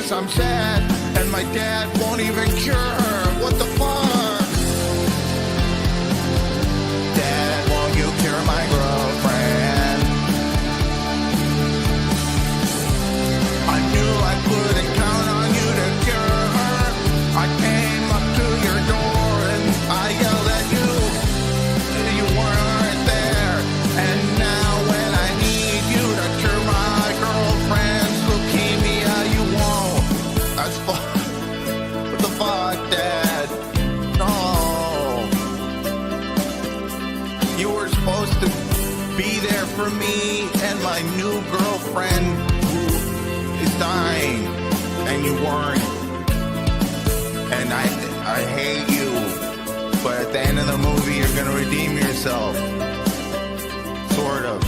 Jesus, I'm sad, and my dad won't even cure her. What the fuck? Dad, won't you cure my girlfriend? I knew I couldn't count on you to cure her. I came up to your door and I yelled at you. You weren't there. And now when I need you to cure my girlfriend's leukemia, you won't. That's what the fuck, Dad? No. You were supposed to be there for me and my new girlfriend who is dying, and you weren't. And I hate you, but at the end of the movie you're gonna redeem yourself. Sort of.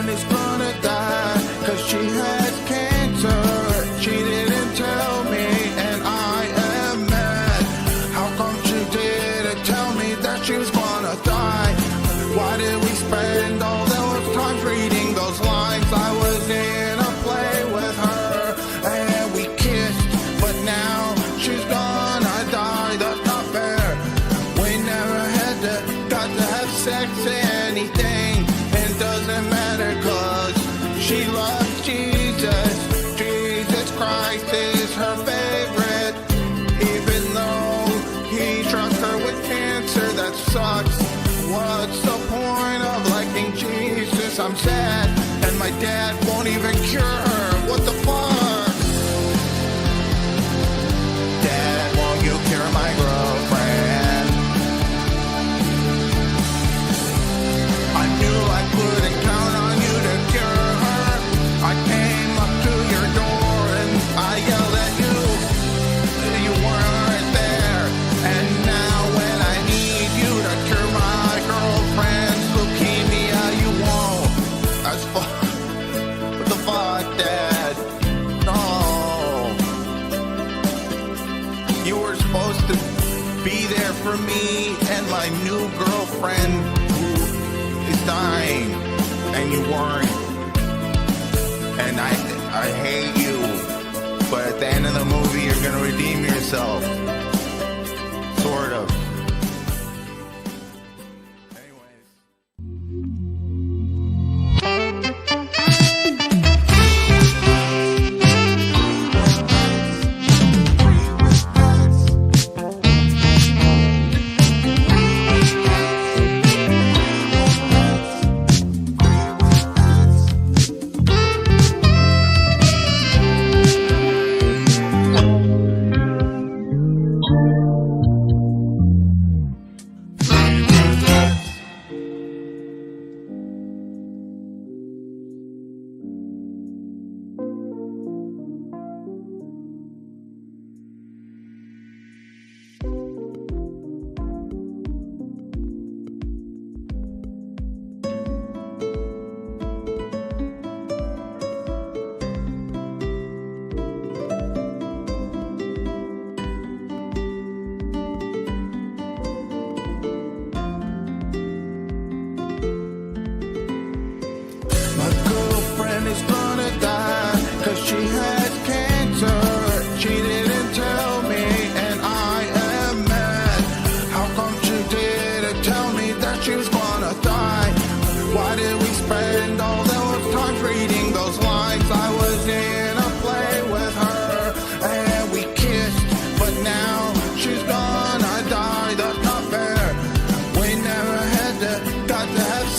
Is gonna die, cause she has cancer. She didn't tell me, and I am mad. How come she didn't tell me that she was gonna die? Why did we spend all those times reading those lines? I was in a play with her, and we kissed, but now she's gonna die. That's not fair. We never got to have sex or anything. It doesn't matter, cause she loves Jesus. Jesus Christ is her favorite. Even though he struck her with cancer, that sucks. What's the point of liking Jesus? I'm sad, and my dad won't even cure her. What the fuck? Dad, won't you cure my girlfriend? I knew I couldn't count on you to cure her. I came up to your door and I yelled at you. You weren't there. And now when I need you to cure my girlfriend's leukemia, you won't. That's what the fuck, Dad? No. You were supposed to be there for me and my new girlfriend is dying, and you weren't. And I hate you, but at the end of the movie you're gonna redeem yourself. Sort of.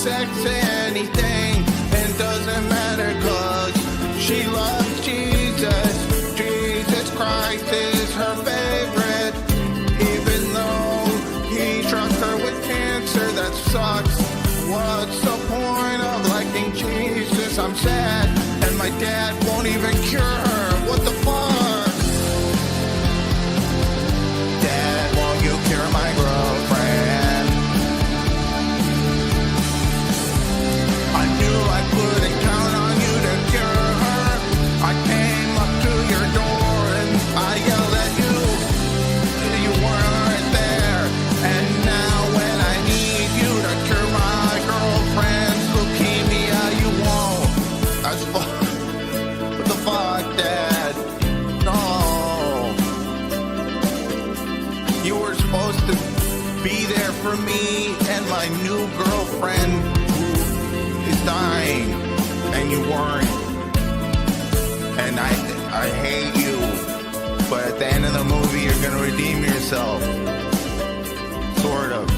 sex, anything, and doesn't matter, cause she loves Jesus. Jesus Christ is her favorite, even though he struck her with cancer. That sucks. What's the point of liking Jesus? I'm sad, and my dad won't even cure her. What the fuck? Dad, won't you cure my girlfriend? I knew I couldn't count on you to cure her. I came up to your door and I yelled at you. You weren't there. And now when I need you to cure my girlfriend's leukemia, you won't. That's what the fuck, Dad? No. You were supposed to be there for me and my new girlfriend who is dying, and you weren't. And I hate you, but at the end of the movie you're gonna redeem yourself. Sort of.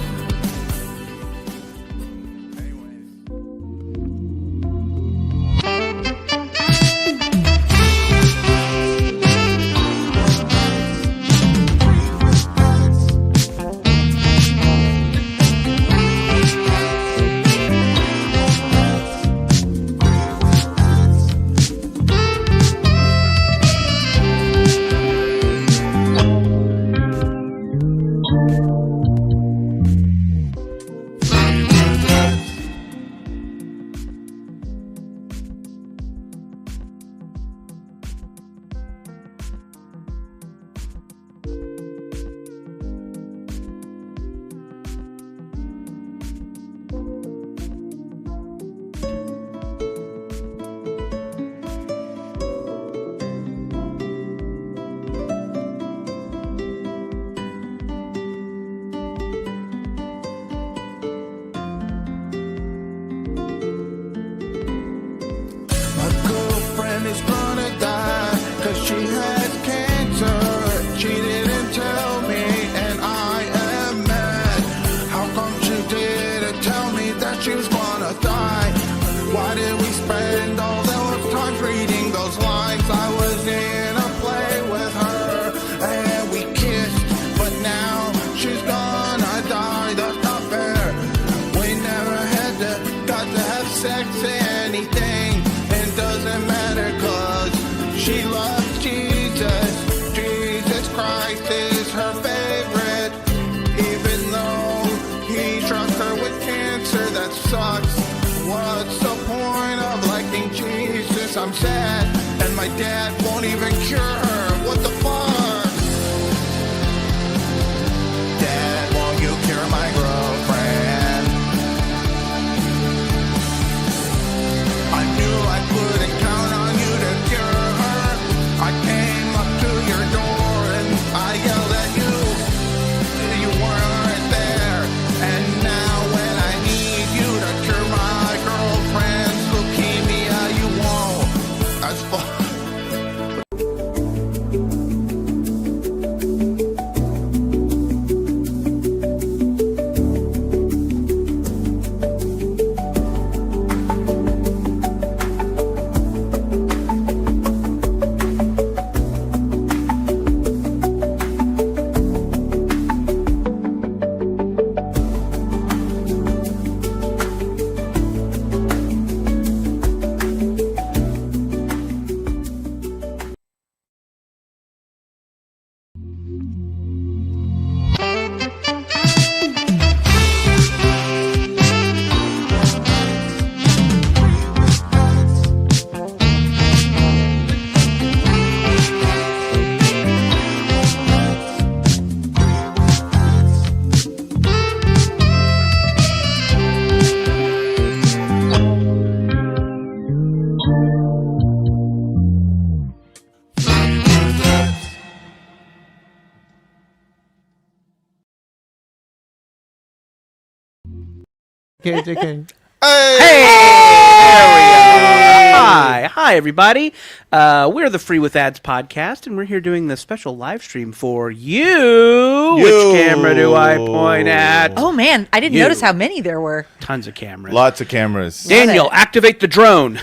Is gonna die, cause she has cancer. She didn't tell me, and I am mad. How come she didn't tell me that she was gonna die? Why did we spend all those times reading those lines? I was in a play with her, and we kissed, but now she's gonna die. That's not fair. We never got to have sex, anything, and doesn't matter, cause she loves Jesus. Jesus Christ is her favorite, even though he struck her with cancer. That sucks. What's the point of liking Jesus? I'm sad, and my dad won't even cure her. What the fuck? Dad, won't you cure my girlfriend? I knew I couldn't count on you to cure her. I came up to your door and I yelled at you. You weren't there. And now when I need you to cure my girlfriend's leukemia, you won't. That's fuck. JK. Hey! There we are. Hi, everybody. We're the Free with Ads podcast, and we're here doing the special live stream for you. Which camera do I point at? Oh, man. I didn't notice how many there were. Tons of cameras. Lots of cameras. Daniel, activate the drone.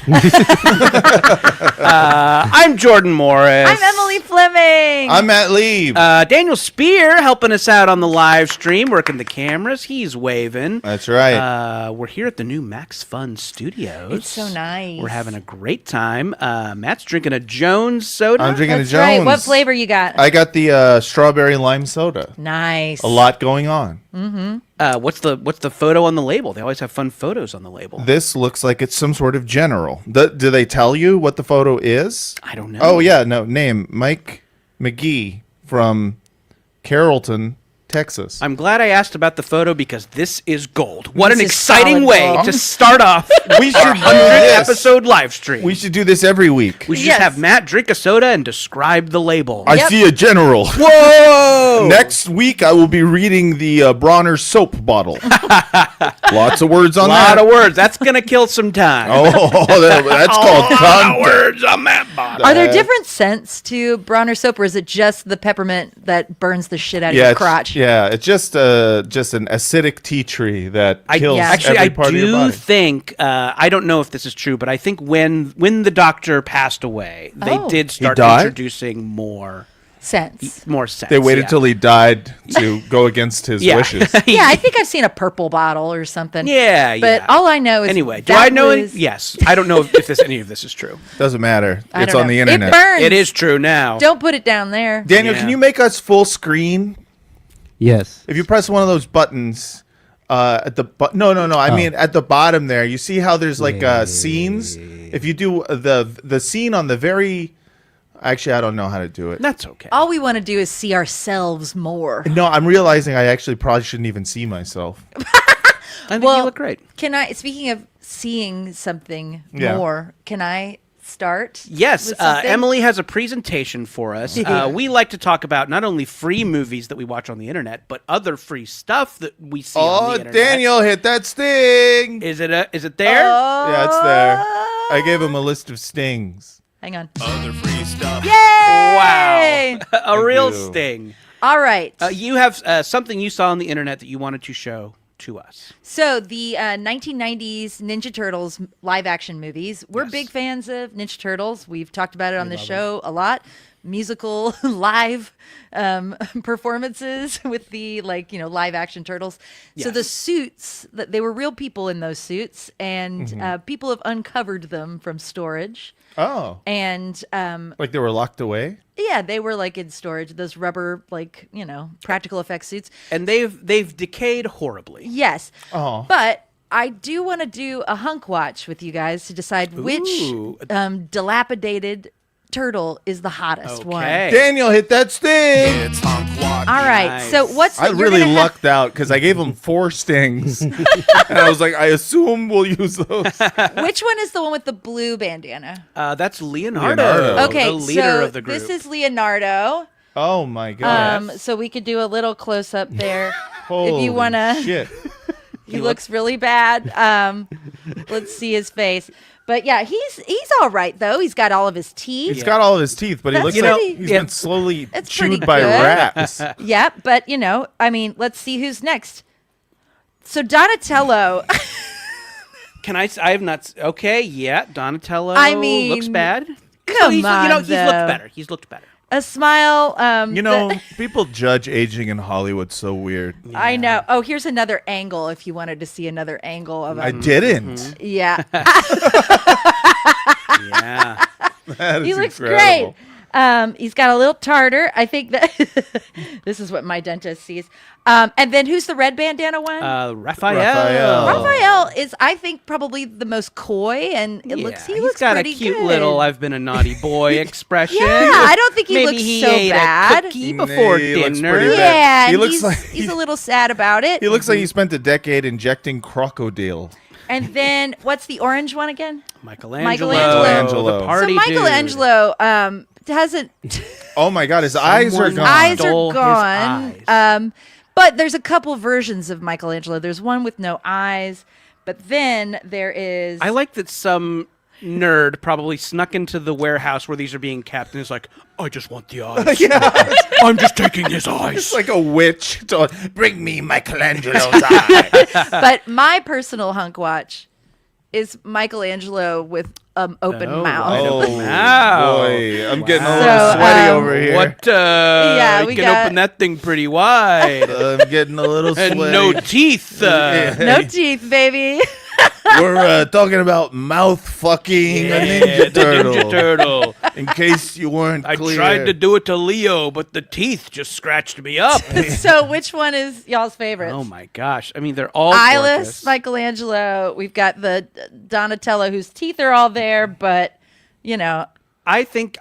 I'm Jordan Morris. I'm Emily Fleming. I'm Matt Lieb. Daniel Spear helping us out on the live stream, working the cameras. He's waving. That's right. We're here at the new Max Fun Studios. It's so nice. We're having a great time. Matt's drinking a Jones soda. I'm drinking That's a Jones. right. What flavor you got? I got the strawberry lime soda. Nice. A lot going on. What's the photo on the label? They always have fun photos on the label. This looks like it's some sort of general. Do they tell you what the photo is? I don't know. Oh, yeah. No, name. Mike McGee from Carrollton, Texas. I'm glad I asked about the photo because this is gold. What This an is exciting solid way gold. to start off We should our do 100th this. episode live stream. We should do this every week. We should Yes. just have Matt drink a soda and describe the label. I Yep. see a general. Whoa! Next week, I will be reading the Bronner soap bottle. Lots of words on A that. lot of words. That's going to kill some time. Oh, that's called A lot of content. words on that bottle. Are there different scents to Bronner soap, or is it just the peppermint that burns the shit out of your it's- crotch? Yeah, it's just an acidic tea tree that kills Actually, every I part of your do body. think, I don't know if this is true, but I think when the doctor passed away, they Oh. did start died? introducing more Scents. scents. They waited yeah. till he died to go against his Yeah. wishes. Yeah, I think I've seen a purple bottle or something. Yeah, But yeah. all I know is Anyway, do that I know was- Yes. I don't know if any of this is true. Doesn't matter. I It's don't on know. the internet. It burns. It is true now. Don't put it down there. Daniel, Yeah. can you make us full screen? Yes. If you press one of those buttons at the no. I mean at the bottom there. You see how there's like scenes. If you do the scene on the very, actually I don't know how to do it. That's okay. All we want to do is see ourselves more. No, I'm realizing I actually probably shouldn't even see myself. I think you look great. Can I, speaking of seeing something Yeah. more, can I start? Yes, with something? Emily has a presentation for us. We like to talk about not only free movies that we watch on the internet, but other free stuff that we see on Oh, the internet. Daniel, hit that sting. Is it there? Yeah, it's there. I gave him a list of stings. Hang on. Other free stuff. Yay! Wow. A real you. sting. All right. You have something you saw on the internet that you wanted to show to us. So the 1990s Ninja Turtles live action movies. We're Yes. big fans of Ninja Turtles. We've talked about it on the show a lot. Musical live performances with the live action turtles. So the Yes. suits, they were real people in those suits, and people have uncovered them from storage. Oh, And like they were locked away? yeah, they were in storage. Those rubber practical effects suits. And they've decayed horribly. Yes. Oh. But I do want to do a hunk watch with you guys to decide which Ooh. dilapidated turtle is the hottest one. Okay. Daniel, hit that sting. It's hunk watch. All right. Nice. So what's I you're really gonna have- lucked out because I gave him 4 stings. And I was like, I assume we'll use those. Which one is the one with the blue bandana? That's Leonardo, Leonardo. Okay, the leader so of the group. this is Leonardo. Oh, my God. So we could do a little close up there Holy if you want to. shit. He looks really bad. Let's see his face. But yeah, he's all right though. He's got all of his teeth. He's got all of his teeth, but he That's looks pretty- like he's Yeah. been slowly It's chewed pretty by good. rats. Yeah, but let's see who's next. So Donatello. Can I have not? Okay, yeah, Donatello. I mean, looks bad. come he's, on, he's looked though. better. He's looked better. A smile. People judge aging in Hollywood so weird. I know. Oh, here's another angle if you wanted to see another angle of I him. didn't. Yeah, Yeah. That is he looks incredible. great. He's got a little tartar. I think that this is what my dentist sees. And then who's the red bandana one? Raphael. Raphael is, I think, probably the most coy, and he He's looks got a pretty cute good. little "I've been a naughty boy" expression. Yeah, I don't think he Maybe looks he so ate bad. a cookie before He looks dinner. pretty bad. Yeah, He and looks he's, like he's a little sad about it. He looks like he spent a decade injecting crocodile. And then what's the orange one again? Michelangelo. Michelangelo. The party So Michelangelo hasn't. Oh my God, his eyes are Someone gone. Eyes Stole are his gone. eyes. But there's a couple versions of Michelangelo. There's one with no eyes, but then there is. I like that some nerd probably snuck into the warehouse where these are being kept and is like, I just want the eyes. I'm just taking his eyes. It's like a witch. So, bring me Michelangelo's eye. But my personal hunk watch is Michelangelo with open mouth. Open mouth. Boy, I'm getting a So, little sweaty over here. What? Yeah, we you can got- open that thing pretty wide. I'm getting a little And sweaty. no teeth. No teeth, baby. We're talking about mouth fucking a Ninja the Turtle. Ninja Turtle. In case you weren't I clear. tried to do it to Leo, but the teeth just scratched me up. So which one is y'all's favorite? Oh my gosh! I mean, they're all Eyeless gorgeous. Michelangelo. We've got the Donatello whose teeth are all there, but you know, I think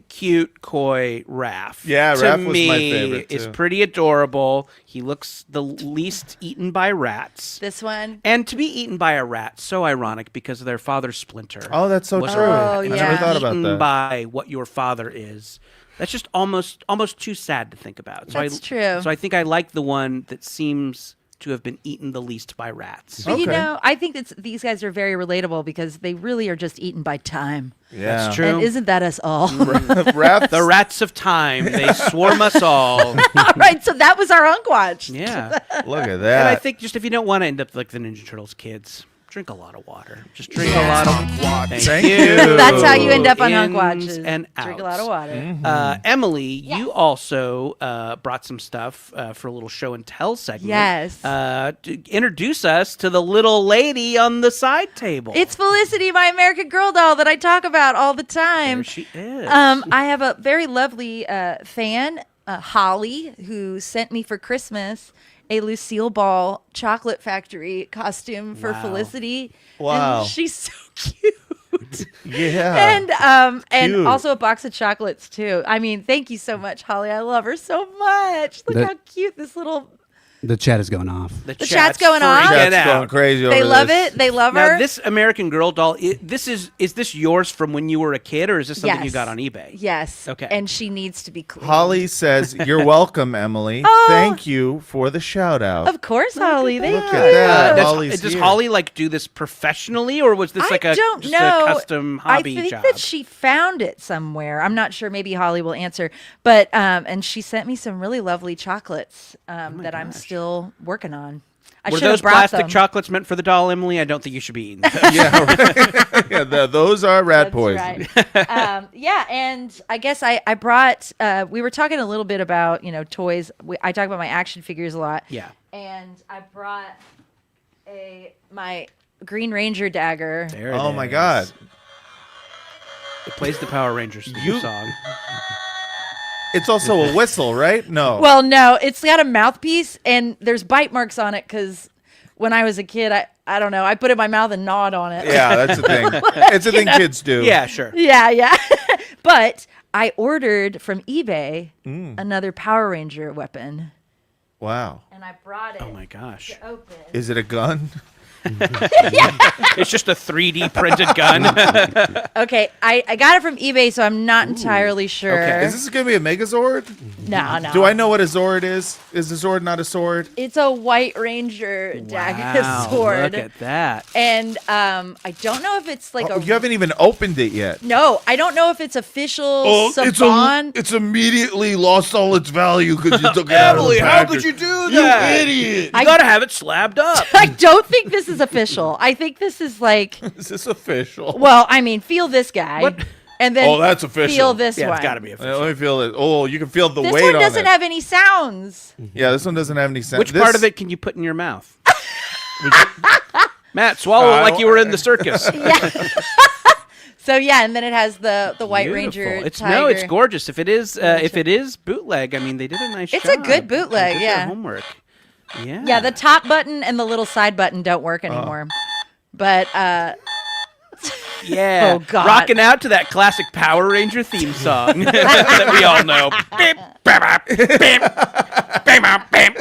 cute, coy Raph. Yeah, to Raph was me, my favorite, is too. pretty adorable. He looks the least eaten by rats. this one. And to be eaten by a rat, so ironic because their father Splinter. Oh, that's so was a true. rat. Oh, And yeah. to be I never thought about eaten that. by what your father is. That's just almost too sad to think about. So That's true. So I think I like the one that seems to have been eaten the least by rats. But you Okay. know, I think these guys are very relatable because they really are just eaten by time. Yeah. That's true. And isn't that us all? Raph, The rats of time, they swarm us all. All right, so that was our hunk watch. Yeah. look at And that. I think just if you don't want to end up like the Ninja Turtles kids, drink a lot of water. Just drink a lot of Hunk Thank you. That's how you end up on hunk Ins watches. and Drink a outs. lot of water. Emily, you also brought some stuff for a little show and tell segment. Yes. To introduce us to the little lady on the side table. It's Felicity, my American Girl doll that I talk about all the time. There she is. I have a very lovely fan, Holly, who sent me for Christmas a Lucille Ball chocolate factory costume for Wow. Felicity. Wow. And she's so cute. yeah. And Cute. also a box of chocolates too. I mean, thank you so much, Holly. I love her so much. Look That- how cute this little. The chat is going off. the chat's going on? freaking That's going out. crazy over They love this. it. They love Now, her. this American Girl doll, is this yours from when you were a kid, or is this something you Yes. got on eBay? Yes. Okay. And she needs to be clean. Holly says, "You're welcome, Emily. Oh. Thank you for the shout out." Of course, Holly. Thank Look you. at that. Holly's Does here. Holly like do this professionally, or was this like I a don't just know. a custom hobby I think job? that she found it somewhere. I'm not sure. Maybe Holly will answer. But and she sent me some really lovely chocolates that I'm still working on. I Were should have those brought plastic them. chocolates meant for the doll, Emily? I don't think you should be eating them. Yeah, right. Yeah, those are rat That's poison. right. Yeah, and I guess I brought. We were talking a little bit about toys. I talk about my action figures a lot. Yeah. And I brought my Green Ranger dagger. There it Oh my is. God. It plays the Power Rangers theme song. It's also a whistle, right? No. Well, no, it's got a mouthpiece and there's bite marks on it because when I was a kid, I don't know, I put it in my mouth and gnawed on it. yeah, that's a thing. It's a thing kids do. Yeah, sure. Yeah. But I ordered from eBay another Power Ranger weapon Wow. and I brought it Oh my gosh. to open. Is it a gun? It's just a 3D printed gun. Okay, I got it from eBay, so I'm not entirely sure. Okay. Is this going to be a Megazord? No. Do I know what a Zord is? Is a Zord not a sword? It's a White Ranger dagger Wow, sword. Look at that. And I don't know if it's like Oh, you haven't even opened it yet. No, I don't know if it's official Oh, Saban. it's immediately lost all its value because you took it out of the Emily, how package. could you do that? You idiot! You gotta have it slabbed up. I don't think this is official. I think this is like, Is this official? well, I mean, feel this guy. What? And then Oh, that's official. feel this Yeah, one. it's gotta be official. Let me feel it. Oh, you can feel the This weight one on doesn't it. have any sounds. Yeah, this one doesn't have any sense. Which part of it can you put in your mouth? Matt, swallow it like you were in the circus. So yeah, and then it has the White Beautiful. Ranger It's tiger. it's gorgeous. If it is bootleg, I mean they did a nice It's job. a good bootleg, They did their yeah. homework. Yeah. Yeah, the top button and the little side button don't work anymore. But Yeah. Oh, God. Rocking out to that classic Power Ranger theme song that we all know. Beep, bap, beep, beep, bap, beep,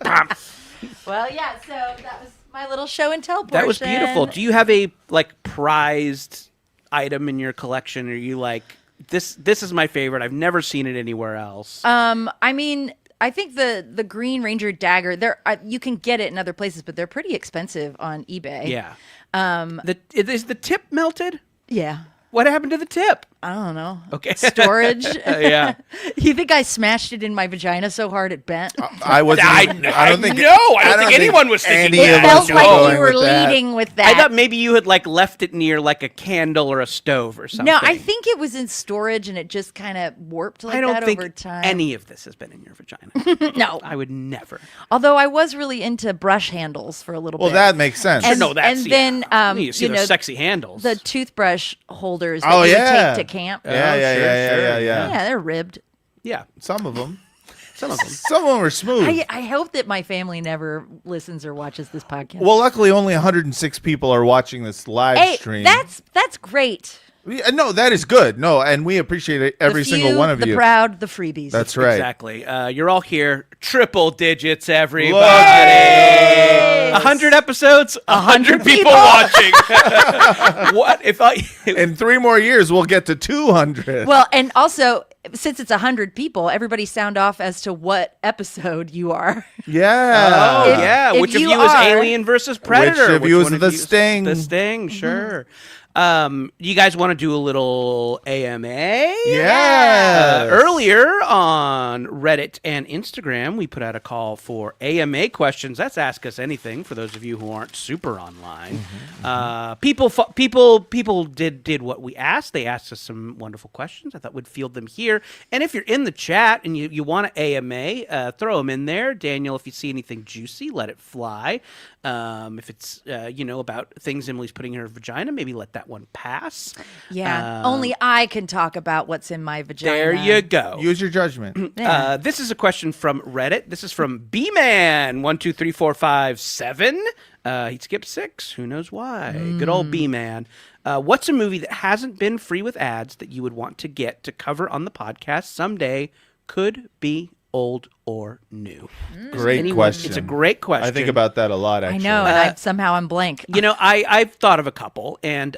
bap. well, yeah. So that was my little show and tell portion. That was beautiful. Do you have a prized item in your collection? Are you like this is my favorite. I've never seen it anywhere else. I mean, I think the Green Ranger dagger, you can get it in other places, but they're pretty expensive on eBay. Yeah. Is the tip melted? Yeah. What happened to the tip? I don't know. Okay. Storage. Yeah. You think I smashed it in my vagina so hard it bent? I wasn't. I don't think. I don't think anyone was thinking any that. of It us felt were like going you were with that. leading with that. I thought maybe you had like left it near like a candle or a stove or something. No, I think it was in storage and it just kind of warped like I don't that think over time. any of this has been in your vagina. No. I would never. Although I was really into brush handles for a little Well, bit. that makes sense. And- No, that's then, you see those sexy handles. the toothbrush holders that Oh, you yeah. would take to camp. yeah. Yeah, they're ribbed. yeah, Some of them. some of them. Some of them are smooth. I hope that my family never listens or watches this podcast. Well, luckily, only 106 people are watching this live hey, stream. that's great. Yeah, no, that is good. No, and we appreciate it, every The single few, one of the you. proud, the freebies. That's right. Exactly. You're all here. Triple digits, everybody. Look. 100 episodes, 100 people people. watching. What if I? In 3 more years, we'll get to 200. Well, and also, since it's 100 people, everybody sound off as to what episode you are. Yeah. Oh If- yeah. if Which of you you is are- Alien versus Predator? Which of you is one the Sting? The Sting. Sure. You guys want to do a little AMA? Yes. Earlier on Reddit and Instagram, we put out a call for AMA questions. That's Ask Us Anything for those of you who aren't super online. People did what we asked. They asked us some wonderful questions. I thought we'd field them here. And if you're in the chat and you want an AMA, throw them in there. Daniel, if you see anything juicy, let it fly. If it's about things Emily's putting in her vagina, maybe let that one pass. Yeah. Only I can talk about what's in my vagina. There you go. Use your judgment. Yeah. This is a question from Reddit. This is from B-Man12345 he skipped 6. Who knows why? Good old B-Man. What's a movie that hasn't been free with ads that you would want to get to cover on the podcast someday? Could be old or new. Great question. It's a great question. I think about that a lot, I actually. know, and somehow I'm blank. I've thought of a couple, and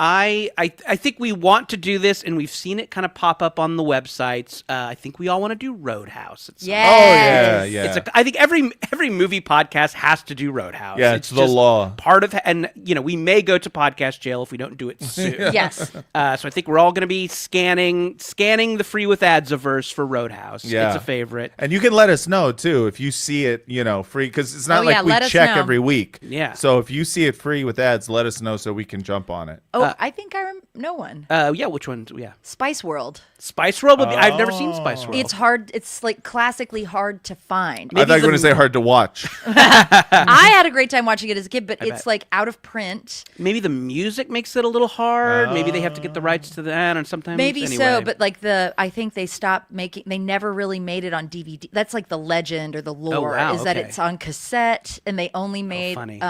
I think we want to do this, and we've seen it kind of pop up on the websites. I think we all want to do Roadhouse. Oh, yeah, yeah. I think every movie podcast has to do Roadhouse. Yeah, it's the just law. Part of, and we may go to podcast jail if we don't do it soon. Yes. So I think we're all going to be scanning the free with ads averse for Roadhouse. Yeah. It's a favorite. And you can let us know, too, if you see it, free, because it's not Oh, like yeah, we let us check know. every week. Yeah. So if you see it free with ads, let us know so we can jump on it. Oh, I think I know one. Yeah, which one? Yeah, Spice World. Spice World. I've never seen Spice World. It's hard. It's like classically hard to find. I thought you were going to say hard to watch. I had a great time watching it as a kid, but it's like out of print. Maybe the music makes it a little hard. Maybe they have to get the rights to that, and sometimes Maybe anyway. so, but like I think they stopped making. They never really made it on DVD. That's like the legend or the lore wow, is that okay. it's on cassette, and they only made funny.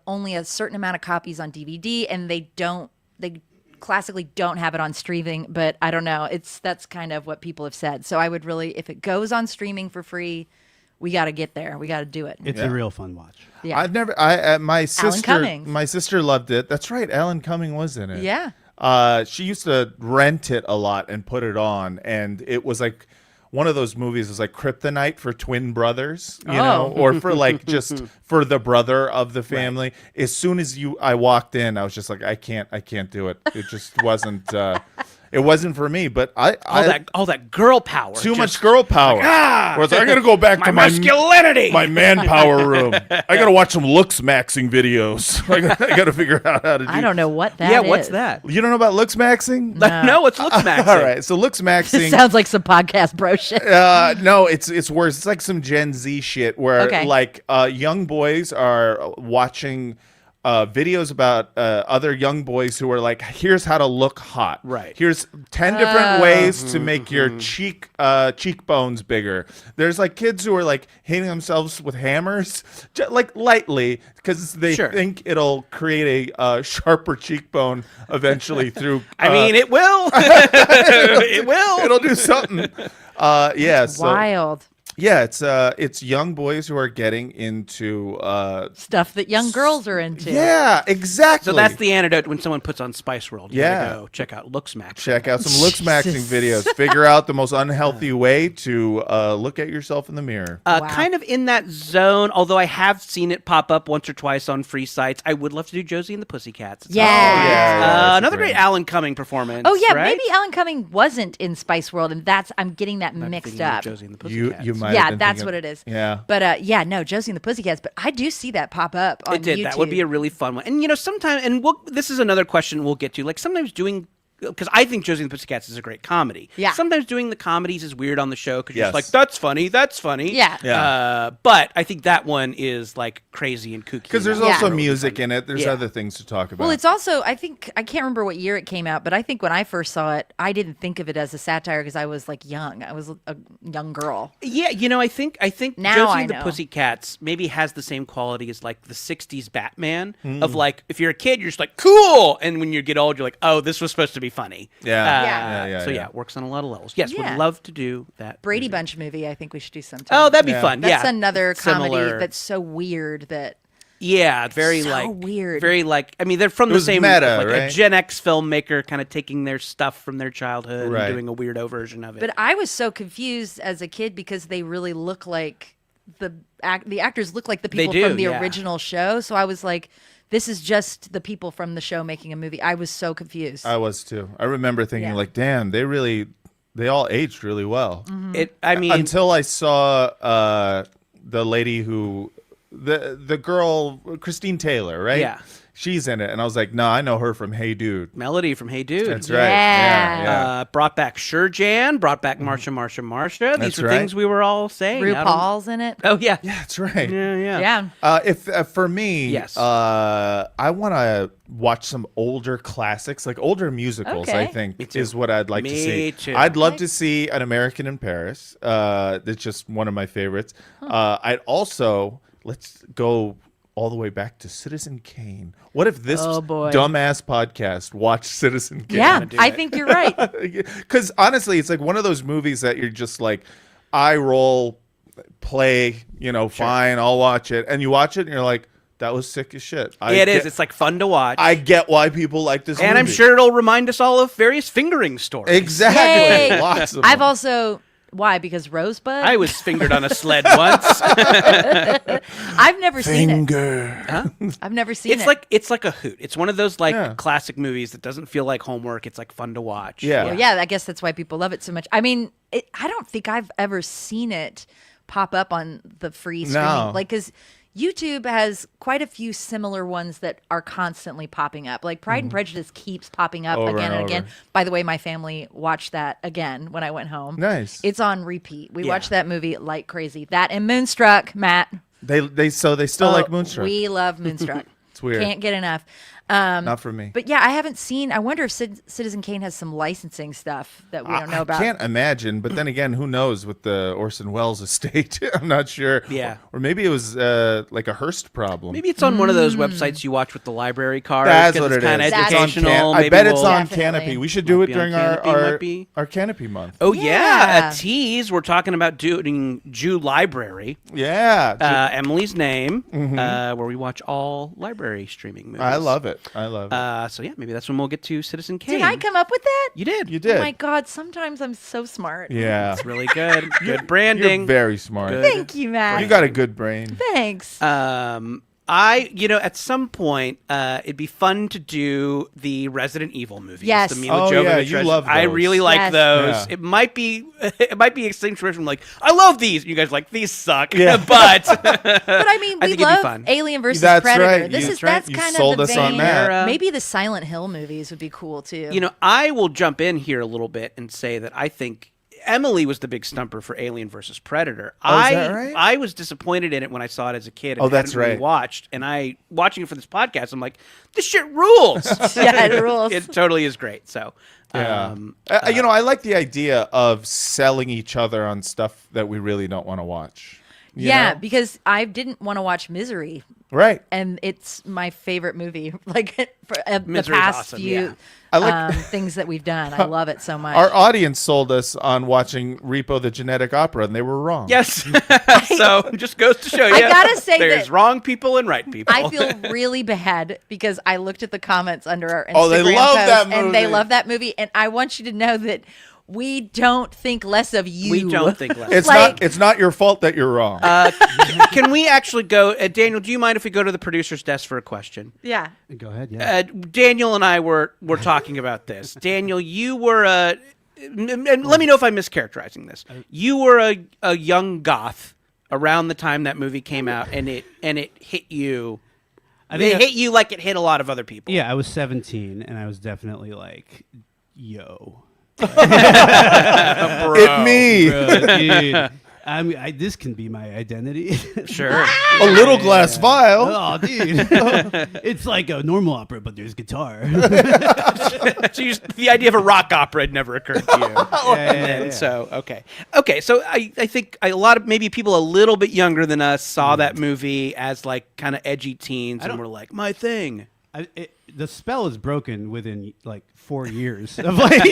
only a certain amount of copies on DVD, and they classically don't have it on streaming. But I don't know. That's kind of what people have said. So I would really, if it goes on streaming for free, we got to get there. We got to do it. It's a real fun watch. Yeah. I've never. My sister. Cummings. My sister loved it. That's right. Alan Cumming was in it. Yeah. She used to rent it a lot and put it on, and it was like one of those movies is like Kryptonite for twin brothers, or for like just for the brother of the family. Right. As soon as I walked in, I was just like, I can't do it. It just wasn't. It wasn't for me, but all that girl power. Too much girl power. Whereas I gotta go back to my masculinity. my manpower room. I gotta watch some looks maxing videos. I gotta figure out how to do. I don't know what that is. What's that? You don't know about looks maxing? No, it's looks maxing. All right, so looks maxing. It sounds like some podcast bro shit. No, it's worse. It's like some Gen Z shit where like young boys are watching videos about other young boys who are like, here's how to look hot. Right. Here's 10 different ways to make your cheekbones bigger. There's like kids who are like hitting themselves with hammers, like lightly, because they think it'll create a sharper cheekbone eventually through. I mean, it will. It will. It'll do something. Yeah. So, Wild. Yeah, it's young boys who are getting into Stuff that young girls are into. yeah, exactly. So that's the antidote when someone puts on Spice World. You Yeah. gotta go check out Looks Max. Check out some looks maxing videos. Figure out the most unhealthy way to look at yourself in the mirror. Wow. Kind of in that zone, although I have seen it pop up once or twice on free sites. I would love to do Josie and the Pussycats. It's Yeah. awesome. yeah, that's Another great. great Alan Cumming performance. Oh yeah, right? maybe Alan Cumming wasn't in Spice World, and I'm getting that I'm mixed thinking of up. Josie and the You Pussycats. might have Yeah, been that's thinking- what it is. Yeah. But yeah, no, Josie and the Pussycats. But I do see that pop up on It did. YouTube. That would be a really fun one. And sometimes, and this is another question we'll get to. Like sometimes doing, because I think Josie and the Pussycats is a great comedy. Yeah. Sometimes doing the comedies is weird on the show because you're Yes. just like, that's funny, that's funny. Yeah. Yeah. But I think that one is like crazy and kooky. Because there's and also really music funny. in it. There's Yeah. other things to talk about. Well, it's also, I can't remember what year it came out, but I think when I first saw it, I didn't think of it as a satire because I was like young. I was a young girl. Yeah, I think Now Josie I and the know. Pussycats maybe has the same quality as like the '60s Batman Hmm. of like if you're a kid you're just like cool, and when you get old you're like, oh, this was supposed to be funny. Yeah. Yeah. So it works on a lot of levels. Yes, Yeah. would love to do that. Brady movie. Bunch movie, I think we should do sometime. Oh, that'd be Yeah. fun. that's yeah, another comedy Similar. that's so weird that. Yeah, very So like weird. Very like I mean they're from It the was same meta, like a right? Gen X filmmaker kind of taking their stuff from their childhood Right. and doing a weirdo version of it. But I was so confused as a kid because they really look like the actors look like the people do, from the yeah. original show. So I was like, this is just the people from the show making a movie. I was so confused. I was too. I remember thinking Yeah. like, damn, they all aged really well. I mean Until I saw the lady who the girl Christine Taylor, right? Yeah. She's in it, and I was like, no, I know her from Hey Dude. Melody from Hey Dude. That's right. Yeah. Yeah. Brought back Sure Jan, brought back Marsha. These That's are right. things we were all saying. I don't- RuPaul's in it. Oh yeah. Yeah, that's right. Yeah. Yeah. If for me, Yes. I want to watch some older classics, like older musicals. Okay. I think Me too. is what I'd like to see. Me too. I'd love to see An American in Paris. That's just one of my favorites. I'd also let's go all the way back to Citizen Kane. What if this Oh, boy. dumbass podcast watched Citizen Kane? Yeah, do I it. think you're right. Because honestly, it's like one of those movies that you're just like, eye roll, play, fine, I'll watch it. And you watch it and you're like, that was sick as shit. It is. It's like fun to watch. I get why people like this and I'm movie. sure it'll remind us all of various fingering stories. Exactly. Yay. Lots of I've them. also why? Because Rosebud? I was fingered on a sled once. I've never seen it. Finger. I've never seen It's it. like a hoot. It's one of those like Yeah. classic movies that doesn't feel like homework. It's like fun to watch. Yeah. Well, yeah, I guess that's why people love it so much. I mean, I don't think I've ever seen it pop up on the free streaming. No. Like, because YouTube has quite a few similar ones that are constantly popping up. Like Pride and Prejudice keeps popping up Over again and and again. over. By the way, my family watched that again when I went home. Nice. It's on repeat. We Yeah. watched that movie like crazy. That and Moonstruck, Matt. They still like Oh, Moonstruck. We love Moonstruck. It's weird. Can't get enough. Not for me. But yeah, I haven't seen. I wonder if Citizen Kane has some licensing stuff that we don't know about. I can't imagine, but then again, who knows with the Orson Welles estate? I'm not sure. Yeah. Or maybe it was like a Hearst problem. Maybe it's on one of those websites you watch with the library card. That's 'cause what it's it kind of is. It's on educational. I Maybe bet it's we'll- on Definitely. Canopy. We should do it Might be on during our Canopy, might be. our Canopy month. Oh yeah, Yeah. a tease. We're talking about doing Jew Library. Yeah. Emily's Name, where we watch all library streaming movies. I love it. I love it. So yeah, maybe that's when we'll get to Citizen Kane. Did I come up with that? You did. You did. Oh my God! Sometimes I'm so smart. Yeah. It's really good. Good branding. You're very smart. Good. Thank you, Matt. You got a good brain. Thanks. At some point, it'd be fun to do the Resident Evil movies. Yes. The Mila Oh, Jovovich yeah, you Resident- love I those. really like Yes. those. Yeah. It might be a situation like I love these. You guys are like these suck. Yeah. but but I mean, I we think it'd be love fun. Alien versus That's Predator. right. This You- is that's right. that's You kind sold of the us on vein. that. Maybe the Silent Hill movies would be cool too. I will jump in here a little bit and say that I think Emily was the big stumper for Alien versus Predator. Oh, is that right? I was disappointed in it when I saw it as a kid. And Oh, that's hadn't really right. watched, and watching it for this podcast, I'm like, this shit rules. Yeah, it rules. It totally is great. So, Yeah. I like the idea of selling each other on stuff that we really don't want to watch. You yeah, know? because I didn't want to watch Misery Right. and it's my favorite movie. Like for the Misery's past awesome, few yeah. I like- things that we've done, I love it so much. Our audience sold us on watching Repo the Genetic Opera, and they were wrong. Yes. So just goes to show you. I gotta say there's that wrong people and right people. I feel really bad because I looked at the comments under our Instagram Oh, they love post, that and they movie. love that movie. And I want you to know that we don't think less of you. we don't think less. It's Like- it's not your fault that you're wrong. Can we actually go, Daniel? Do you mind if we go to the producer's desk for a question? Yeah. Go ahead. Yeah. Daniel and I were talking about this. Daniel, you were and let me know if I'm mischaracterizing this. You were a young goth around the time that movie came out, and it hit you. It hit you like it hit a lot of other people. Yeah, I was 17, and I was definitely like, yo. It me. Bro, dude. I mean, this can be my identity. Sure. A little glass vial. Oh, dude. It's like a normal opera, but there's guitar. So the idea of a rock opera had never occurred to you. And so, okay. So I think a lot of maybe people a little bit younger than us saw that movie as like kind of edgy teens and were like, my thing. The spell is broken within like 4 years of like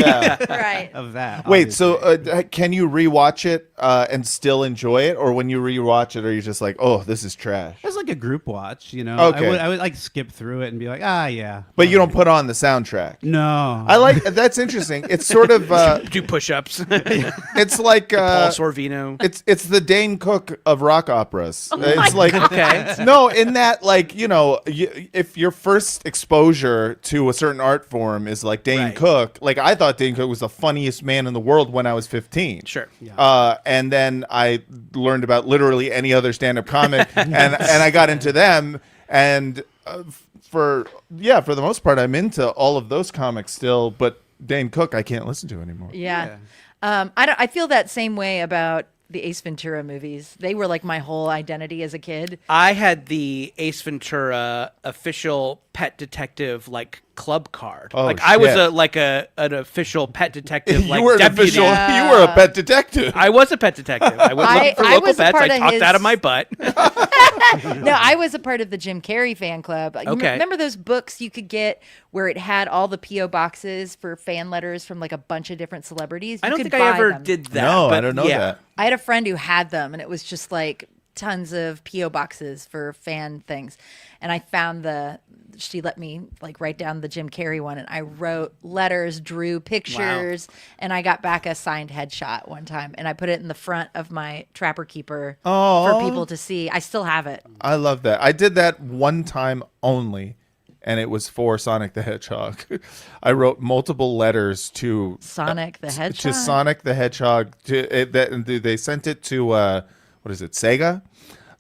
Right. of that. Wait, so obviously. can you rewatch it and still enjoy it, or when you rewatch it, are you just like, oh, this is trash? It's like a group watch, you know. Okay. I would like skip through it and be like, yeah. But you don't put on the soundtrack. No. I like that's interesting. It's sort of Do push-ups. it's like Paul Sorvino. it's the Dane Cook of rock operas. Oh It's like Okay. no, in that like if your first exposure to a certain art form is like Dane Right. Cook, like I thought Dane Cook was the funniest man in the world when I was 15. Sure. And then I learned about literally any other stand-up comic, and I got into them. And for the most part, I'm into all of those comics still. But Dane Cook, I can't listen to anymore. Yeah. I feel that same way about the Ace Ventura movies. They were like my whole identity as a kid. I had the Ace Ventura official pet detective like club card. Oh, like I was shit. an official pet detective. Like You were an deputy. official. You were a pet detective. I was a pet detective. I went looking for I local was a pets. part I of talked his- out of my butt. No, I was a part of the Jim Carrey fan club. You Okay. remember those books you could get where it had all the P.O. boxes for fan letters from like a bunch of different celebrities? I You don't could think I buy ever them. did that. No, I but don't know yeah. that. I had a friend who had them, and it was just like tons of P.O. boxes for fan things. And I found she let me like write down the Jim Carrey one, and I wrote letters, drew pictures, and I got back a signed headshot one time, and I put it in the front of my Trapper Keeper for people to see. I still have it. I love that. I did that one time only, and it was for Sonic the Hedgehog. I wrote multiple letters to Sonic the Hedgehog. to Sonic the Hedgehog. They sent it to what is it, Sega?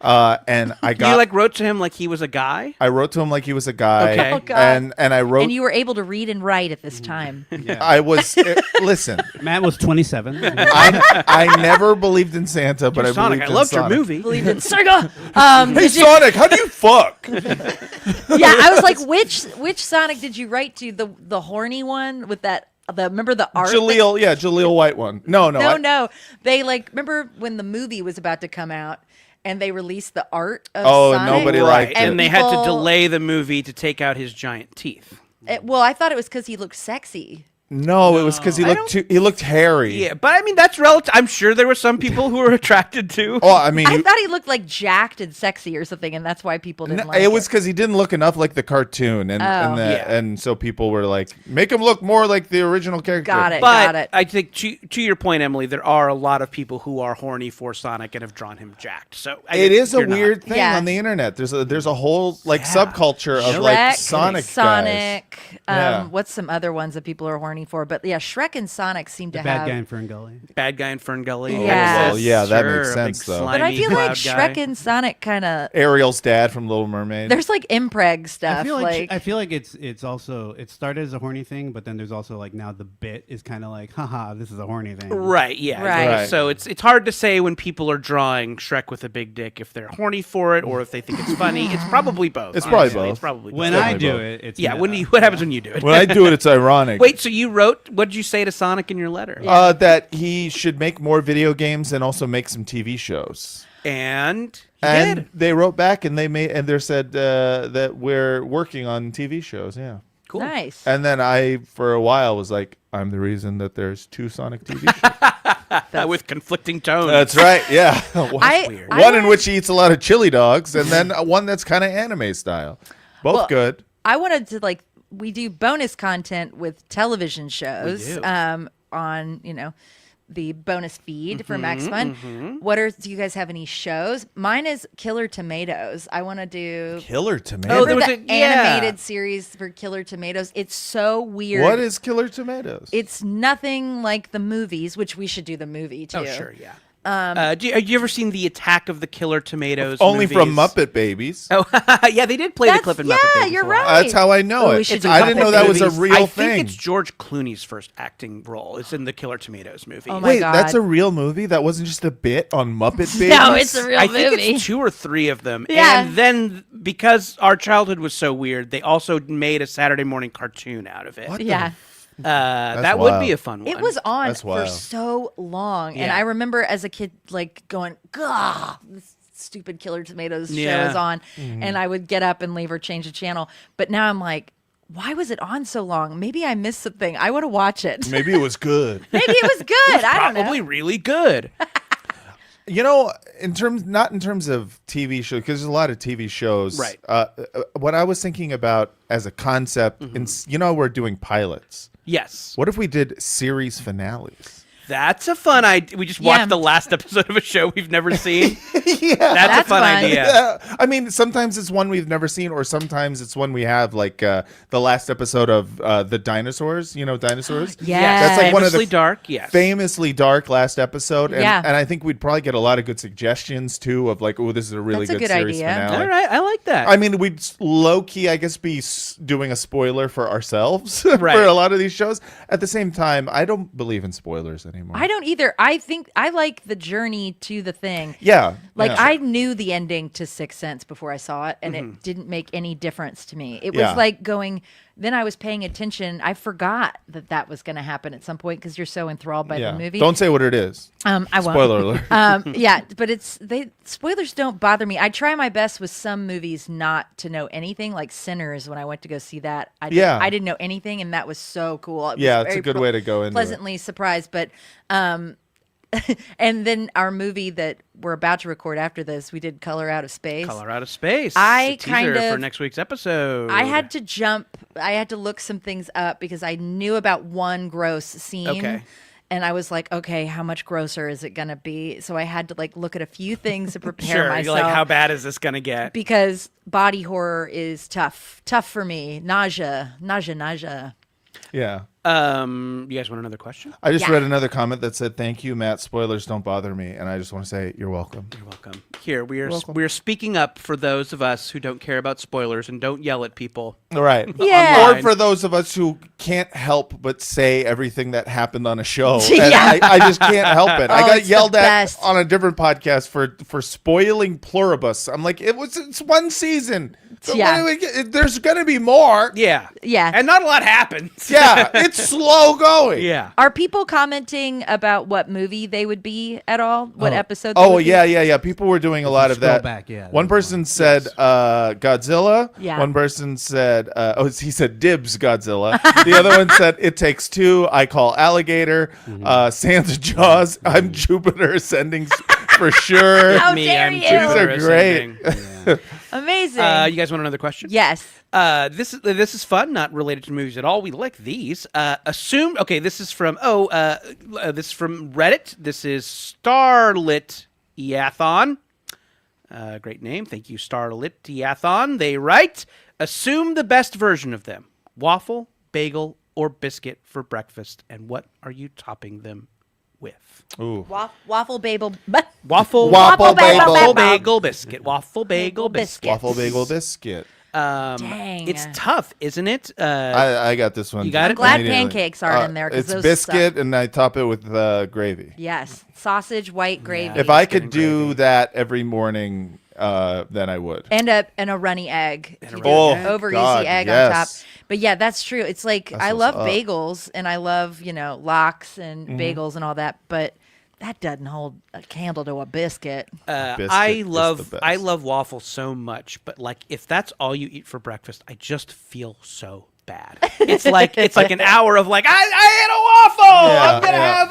And I got. You like wrote to him like he was a guy. I wrote to him like he was a guy. Okay. Oh, God. And I wrote. And you were able to read and write at this time. I was listen. Matt was 27. I never believed in Santa, but I Sonic, believed I in loved your Sonic. movie. Believed in Sega. Hey Sonic, how do you fuck? Yeah, I was like, which Sonic did you write to? The horny one with that? Remember the art? Jaleel White one. No. No. They remember when the movie was about to come out and they released the art of Oh, Sonic? nobody liked it. And they had to people- delay the movie to take out his giant teeth. Well, I thought it was because he looked sexy. No, it was because he looked hairy. Yeah, but I mean that's relative. I'm sure there were some people who were attracted to. Oh, I mean, I thought he looked like jacked and sexy or something, and that's why people didn't like it. it was because he didn't look enough like the cartoon, and so people were like, make him look more like the original character. Got it. But I think to your point, Emily, there are a lot of people who are horny for Sonic and have drawn him jacked. So It is a you're not. weird thing Yeah. on the internet. There's a whole subculture of like Shrek, Sonic guys. Sonic. Yeah. What's some other ones that people are horny for? But yeah, Shrek and Sonic seem to The bad have. guy in Fern Gully. Bad guy in Fern Gully. Yeah. Yes, Well, yeah, that sure, makes a sense, big though. But I slimy feel like cloud guy. Shrek and Sonic kind of. Ariel's dad from Little Mermaid. There's like impreg stuff. I feel like it's also it started as a horny thing, but then there's also like now the bit is kind of like, haha, this is a horny thing. Right, yeah. Right. So it's hard to say when people are drawing Shrek with a big dick if they're horny for it or if they think it's funny. It's probably both. It's probably honestly. both. It's probably When both. I Definitely do both. it, it's Yeah, meta. what happens when you do it? When I do it, it's ironic. Wait, so you wrote, what did you say to Sonic in your letter? That he should make more video games and also make some TV shows. And he And did. they wrote back and they said that we're working on TV shows. Yeah. Cool. Nice. And then I, for a while, was like, I'm the reason that there's 2 Sonic TV shows. With conflicting tones. That's right. Yeah. weird. One in which he eats a lot of chili dogs, and then one that's kind of anime style. Both Well, good. I wanted to we do bonus content with television shows do. on, the bonus feed for Max Fun. Do you guys have any shows? Mine is Killer Tomatoes. I want to do Killer Tomatoes. Oh, there was the a- yeah. animated series for Killer Tomatoes. It's so weird. What is Killer Tomatoes? It's nothing like the movies, which we should do the movie too. Oh, sure, yeah. Have you ever seen the Attack of the Killer Tomatoes? Only from movies? Muppet Babies. Oh, yeah, they did play the clip in Muppet yeah, Babies you're a lot. right. That's how I know Oh, we it. should do I didn't Muppet know that was a Babies. real I thing. think it's George Clooney's first acting role. It's in the Killer Tomatoes movie. Oh my Wait, God. that's a real movie? That wasn't just a bit on Muppet Babies? No, it's a real I movie. think it's 2 or 3 of them. Yeah. And then because our childhood was so weird, they also made a Saturday morning cartoon out of it. What the Yeah. That would be wild. a fun one. It was on That's for wild. so long. And Yeah. I remember as a kid, going, "Gah, this stupid Killer Tomatoes show Yeah. is on." And I would get up and leave or change the channel. But now I'm like, why was it on so long? Maybe I missed something. I want to watch it. Maybe it was good. Maybe it was good. I don't know. Probably really good. You know, not in terms of TV shows, because there's a lot of TV shows. Right. What I was thinking about as a concept, we're doing pilots. Yes. What if we did series finales? That's a fun idea. We just Yeah. watched the last episode of a show we've never seen. Yeah. That's a That's fun fun. idea. Yeah. I mean, sometimes it's one we've never seen, or sometimes it's one we have, like the last episode of the dinosaurs. You know, dinosaurs. Yes. That's like one of the Famously dark, yes. famously dark last episode. And, Yeah. and I think we'd probably get a lot of good suggestions too of like, oh, this is a really That's a good good series idea. finale. All right, I like that. I mean, we'd low key, I guess, be doing a spoiler for ourselves Right. for a lot of these shows. At the same time, I don't believe in spoilers anymore. I don't either. I think I like the journey to the thing. Yeah. Like yeah. I knew the ending to Sixth Sense before I saw it, and it didn't make any difference to me. It Yeah. was like going. Then I was paying attention. I forgot that was going to happen at some point because you're so enthralled by Yeah. the movie. Don't say what it is. I won't. Spoiler alert. Yeah, but spoilers don't bother me. I try my best with some movies not to know anything. Like Sinners, when I went to go see that, I didn't know anything, and that was so cool. It was Yeah, it's a very good way to go into it. pleasantly surprised, but. And then our movie that we're about to record after this, we did Color Out of Space. Color Out of Space. I A teaser kind for of- next week's episode. I had to jump. I had to look some things up because I knew about one gross scene. Okay. And I was like, okay, how much grosser is it going to be? So I had to look at a few things to prepare Sure. myself. You're like, how bad is this gonna get? Because body horror is tough for me. Nausea. Yeah. You guys want another question? I just Yeah. read another comment that said, "Thank you, Matt. Spoilers don't bother me." And I just want to say, you're welcome. You're welcome. Here we are speaking up for those of us who don't care about spoilers and don't yell at people. All right. Yeah. Or for those of us who can't help but say everything that happened on a show. And Yeah. I just can't help it. I Oh, got it's yelled the at best. on a different podcast for spoiling Pluribus. I'm like, it's one season. But Yeah. There's going to be more. Yeah. Yeah. And not a lot happens. Yeah. It's slow going. Yeah. Are people commenting about what movie they would be at all? What episode? They Oh would be? yeah. People were doing a lot of scroll that. back, yeah, One there's person said Godzilla. Yeah. One person said he said dibs Godzilla. The other one said It Takes Two. I call alligator. Santa Jaws. I'm Jupiter Ascending for sure. How Me, dare I'm you. Jupiter These are great. Ascending. Amazing. You guys want another question? Yes. This is fun, not related to movies at all. We like these. Okay, this is from Reddit. This is Starlit Yathon. Great name. Thank you, Starlit Yathon. They write, assume the best version of them. Waffle, bagel, or biscuit for breakfast. And what are you topping them with? Ooh. Waffle bagel. Waffle, Waffle bagel. waffle bagel biscuit. Waffle bagel biscuit. Waffle bagel biscuit. Dang. It's tough, isn't it? I got this one. You got I'm it? glad immediately. pancakes aren't in there. 'cause It's those biscuit, suck. and I top it with gravy. Yes. Sausage, white gravy. If I Biscuit could and do gravy. that every morning, then I would. and a runny egg. You do Oh, an over God, easy egg yes. on top. But yeah, that's true. It's like That's I what's love up. bagels and I love, lox and Mm-hmm. bagels and all that, but that doesn't hold a candle to a biscuit. Biscuit I is love the I best. love waffles so much, but like if that's all you eat for breakfast, I just feel so bad. It's like an hour of like I ate a waffle. Yeah, I'm gonna have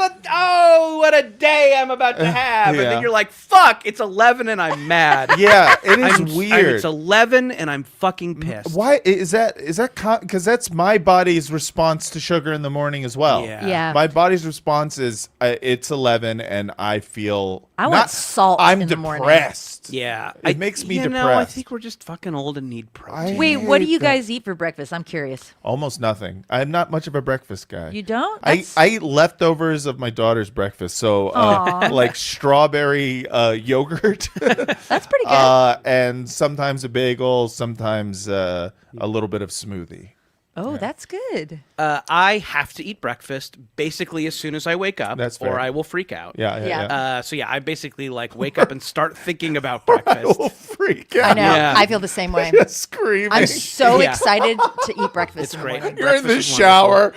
what a day I'm about to have, and Yeah. then you're like, fuck, it's 11 and I'm mad. Yeah, it is I'm weird. It's 11 and I'm fucking pissed. Why is that? Because that's my body's response to sugar in the morning as well. Yeah. My body's response is it's 11 and I feel I want salt I'm in the morning. depressed. Yeah, It makes me you know, I depressed. think we're just fucking old and need protein. Wait, what do hate you that. guys eat for breakfast? I'm curious. Almost nothing. I'm not much of a breakfast guy. You don't? I That's- eat leftovers of my daughter's breakfast. So Aw. like strawberry yogurt. That's pretty good. And sometimes a bagel, sometimes a little bit of smoothie. Oh, that's good. I have to eat breakfast basically as soon as I wake up, That's or fair. I will freak out. Yeah. Yeah. So yeah, I basically like wake up and start thinking about I breakfast. will freak I out. know. Yeah. I feel the same way. Just screaming. I'm so Yeah. excited to eat breakfast. It's in the great. morning. You're in the Breakfast is shower.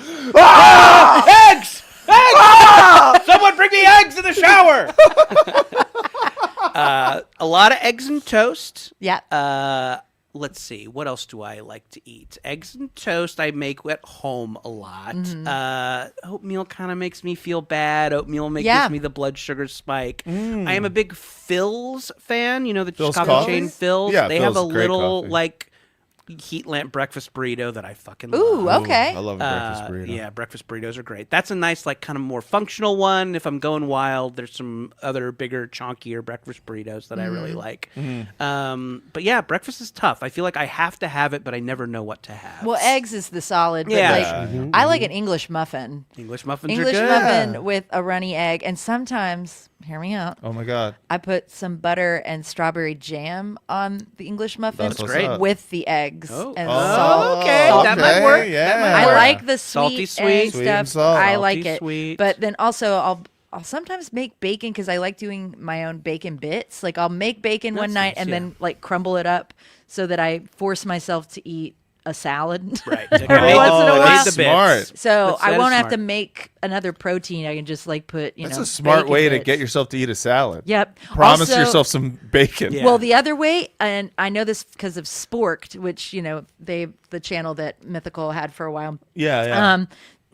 Eggs! Eggs! Someone bring me eggs in the shower. A lot of eggs and toast. Yeah. Let's see. What else do I like to eat? Eggs and toast I make at home a lot. Oatmeal kind of makes me feel bad. Oatmeal Yeah. gives me the blood sugar spike. I am a big Phil's fan. You know the Phil's coffee coffee? chain Phil's? Yeah, they have a Phil's great little coffee. like heat lamp breakfast burrito that I fucking Ooh, love. okay. I love a breakfast burrito. Yeah, breakfast burritos are great. That's a nice, like, kind of more functional one. If I'm going wild, there's some other bigger, chonkier breakfast burritos that I really like. But yeah, breakfast is tough. I feel like I have to have it, but I never know what to have. Well, eggs is the solid. But Yeah. like, I like an English muffin. English muffins English are good. muffin with a runny egg, and sometimes, hear me out, Oh my god. I put some butter and strawberry jam on the English muffin That's what's great. up. with the eggs Oh. and Oh, salt. okay. salt. That might work. Yeah. That might I work. like the Salty sweet, sweet. and Sweet stuff. and salt. I Salty like it, sweet. but then also I'll sometimes make bacon because I like doing my own bacon bits. Like I'll make bacon one That's night nice, and yeah. then like crumble it up so that I force myself to eat a salad. Right. Every once in a while. that's smart. So That I is won't have smart. to make another protein. I can just like put, That's know, a smart bacon way to bits. get yourself to eat a salad. Yep. Promise Also- yourself some bacon. Yeah. Well, the other way, and I know this because of Sporked, which the channel that Mythical had for a while. Yeah.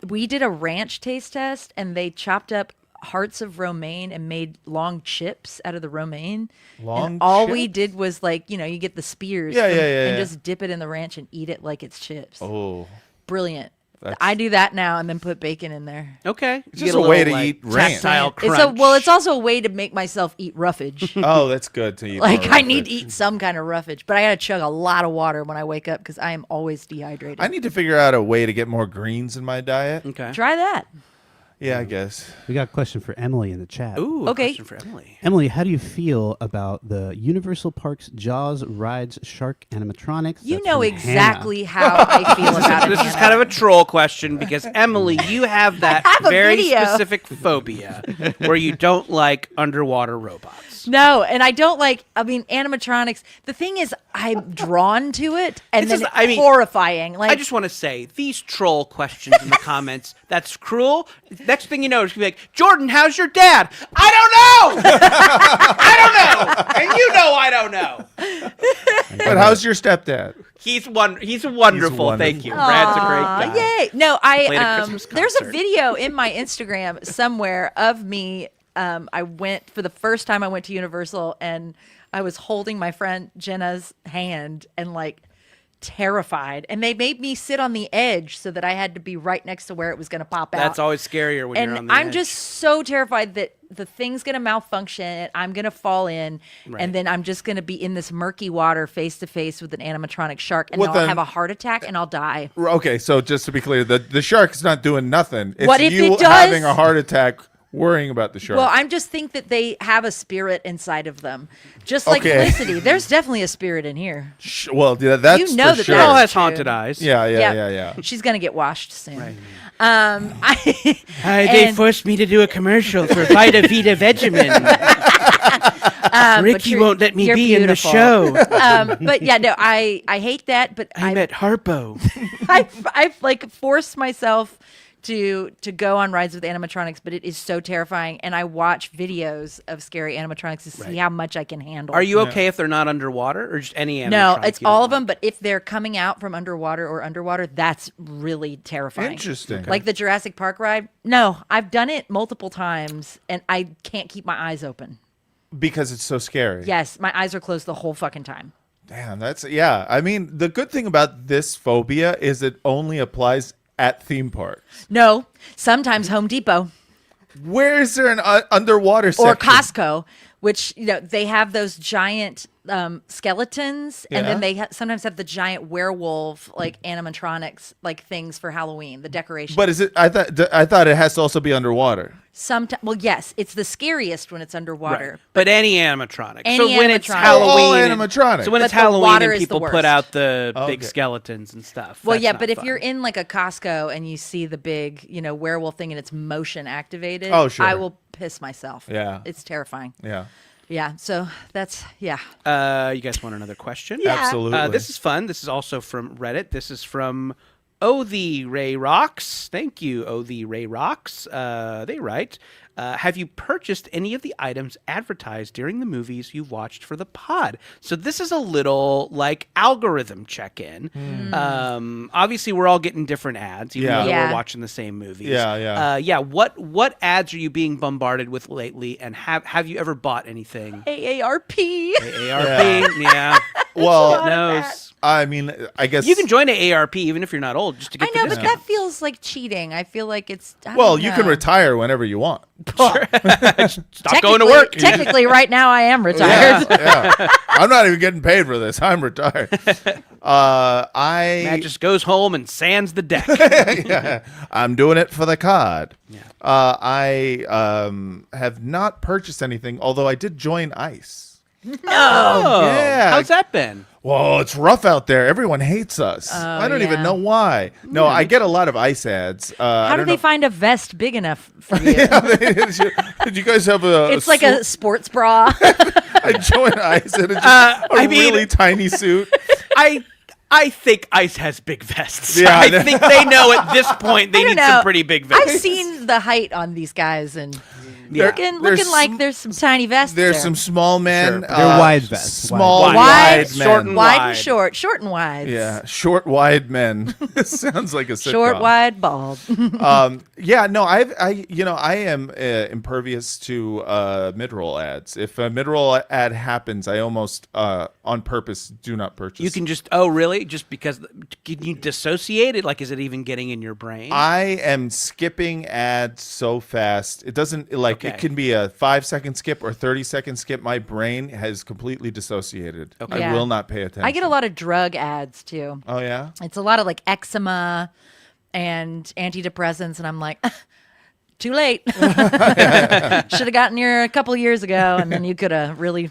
We did a ranch taste test, and they chopped up hearts of romaine and made long chips out of the romaine. Long and all we chips? did was like you get the spears, Yeah, and yeah. just dip it in the ranch and eat it like it's chips. Oh. Brilliant. That's- I do that now and then put bacon in there. Okay. It's You just get a way little, to like, eat ranch. tactile It's crunch. it's also a way to make myself eat roughage. Oh, that's good to eat. Like more I need to roughage. eat some kind of roughage, but I gotta chug a lot of water when I wake up because I am always dehydrated. I need to figure out a way to get more greens in my diet. Okay. Try that. Yeah, I guess. We got a question for Emily in the chat. Ooh, Okay. question for Emily. Emily, how do you feel about the Universal Parks Jaws rides shark animatronics? You That's know from exactly how I feel about it. This is Hannah. kind of a troll question because Emily, you have that have a very video. specific phobia where you don't like underwater robots. No, and I don't like. I mean, animatronics. The thing is, I'm drawn to it, and It's then just- I mean, horrifying. Like I just want to say these troll questions in the comments. That's cruel. Next thing you know, it's gonna be like, Jordan, how's your dad? I don't know. I don't know, and you know I don't know. But how's your stepdad? He's wonderful. Thank you. Brad's a great Aw, guy. yay! No, Played a Christmas there's a concert. video in my Instagram somewhere of me. I went for the first time. I went to Universal, and I was holding my friend Jenna's hand, and like terrified. And they made me sit on the edge so that I had to be right next to where it was going to pop out. That's always scarier when you're on And the I'm edge. just so terrified that the thing's going to malfunction and I'm going to fall in. Right. And then I'm just going to be in this murky water face to face with an animatronic shark. And Well, then I'll then- have a heart attack and I'll die. Okay, so just to be clear, the shark's not doing nothing. It's What if you it does? having a heart attack worrying about the shark. Well, I just think that they have a spirit inside of them. Just like Okay. Felicity. There's definitely a spirit in here. Well, yeah, that's You know for that sure. Girl that's has true. haunted eyes. Yeah. She's going to get washed soon. Right. They They forced me to do a commercial for Vita Vita Vegemin. Ricky won't let me be in the show. But yeah, no, I hate that. But I'm at Harpo. I've like forced myself to go on rides with animatronics, but it is so terrifying. And I watch videos of scary animatronics to see how much I can handle. Are you okay if they're not underwater or just any animatronic? No, it's you don't all of like? them. But if they're coming out from underwater, that's really terrifying. Interesting. Like the Jurassic Park ride. No, I've done it multiple times, and I can't keep my eyes open. Because it's so scary. Yes, my eyes are closed the whole fucking time. Damn, I mean, the good thing about this phobia is it only applies at theme parks. No, sometimes Home Depot Where is there an underwater section? or Costco, which they have those giant skeletons, and then Yeah. they sometimes have the giant werewolf like animatronics like things for Halloween, the decoration. But is it? I thought it has to also be underwater. Sometimes, well, yes, it's the scariest when it's underwater. Right. But any animatronic. Any so when it's animatronic. Halloween, All and- animatronic. So when it's But the Halloween water and is the people put worst. out the big Okay. skeletons and stuff. Well, that's yeah, not but if fun. you're in like a Costco and you see the big, werewolf thing and it's motion activated, Oh, sure. I will piss myself. Yeah. It's terrifying. Yeah, Yeah, so that's, yeah. You guys want another question? Yeah. absolutely. This is fun. This is also from Reddit. This is from Oh the Ray Rocks. Thank you, Oh the Ray Rocks. They write, have you purchased any of the items advertised during the movies you've watched for the pod? So this is a little like algorithm check-in. Obviously, we're all getting different ads, even Yeah. though Yeah. we're watching the same movies. Yeah. What ads are you being bombarded with lately? And have you ever bought anything? AARP. AARP, yeah. well, knows. I mean, I guess You can join AARP even if you're not old, just to I get know, the but discount. that feels like cheating. I feel like it's. I Well, don't you can know. retire whenever you want. Stop going to work. Technically, right now I am retired. Yeah. I'm not even getting paid for this. I'm retired. Matt just goes home and sands the deck. Yeah, I'm doing it for the card. Yeah. I have not purchased anything, although I did join ICE. Oh, Yeah. how's that been? Whoa, it's rough out there. Everyone hates us. I don't even yeah. know why. No, I get a lot of ICE ads. How do they find a vest big enough for you? Did you guys have a? It's like a sports bra. I joined ICE and it's just a really tiny suit. I think ICE has big vests. Yeah, I think they know at this point they I don't need some know. pretty big vests. I've seen the height on these guys, and Yeah. looking There's like some- there's some tiny vests. There's there. some small men. Sure. They're wide vests. Small, Wide. wide, men. Short and wide wide. and short, short and wide. Yeah, short, wide men. Sounds like a sitcom. Short, wide, bald. Yeah, no, I am impervious to mid-roll ads. If a mid-roll ad happens, I almost on purpose do not purchase. You can just really just because can you dissociate it? Like, is it even getting in your brain? I am skipping ads so fast. It doesn't like Okay. it can be a 5-second skip or 30-second skip. My brain has completely dissociated. Okay. I Yeah. will not pay attention. I get a lot of drug ads too. Oh yeah. It's a lot of like eczema and antidepressants, and I'm like, too late. Should have gotten here a couple years ago, and then you could have really,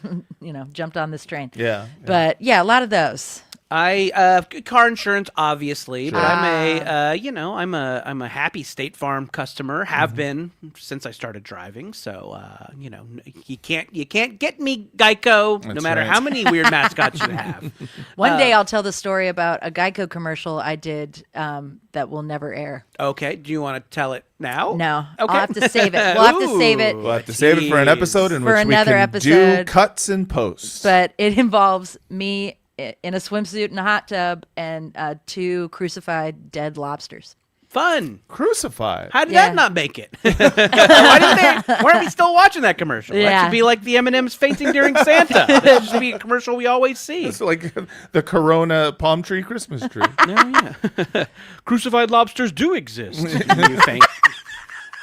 jumped on this train. Yeah. But yeah, a lot of those. I car insurance obviously, but Sure. I'm a happy State Farm customer. Have been since I started driving. So you can't get me Geico no That's matter right. how many weird mascots you have. One day I'll tell the story about a Geico commercial I did that will never air. Okay, do you want to tell it now? No, Okay. I'll have to save it. We'll have to save it. We'll have to save it for an Jeez. episode in For which we another can do episode. cuts and posts. But it involves me in a swimsuit in a hot tub and 2 crucified dead lobsters. Fun. Crucified. How did Yeah. that not make it? Why are we still watching that commercial? That Yeah. should be like the M&M's fainting during Santa. That should be a commercial we always see. It's like the Corona palm tree Christmas tree. Yeah. Crucified lobsters do exist. You faint.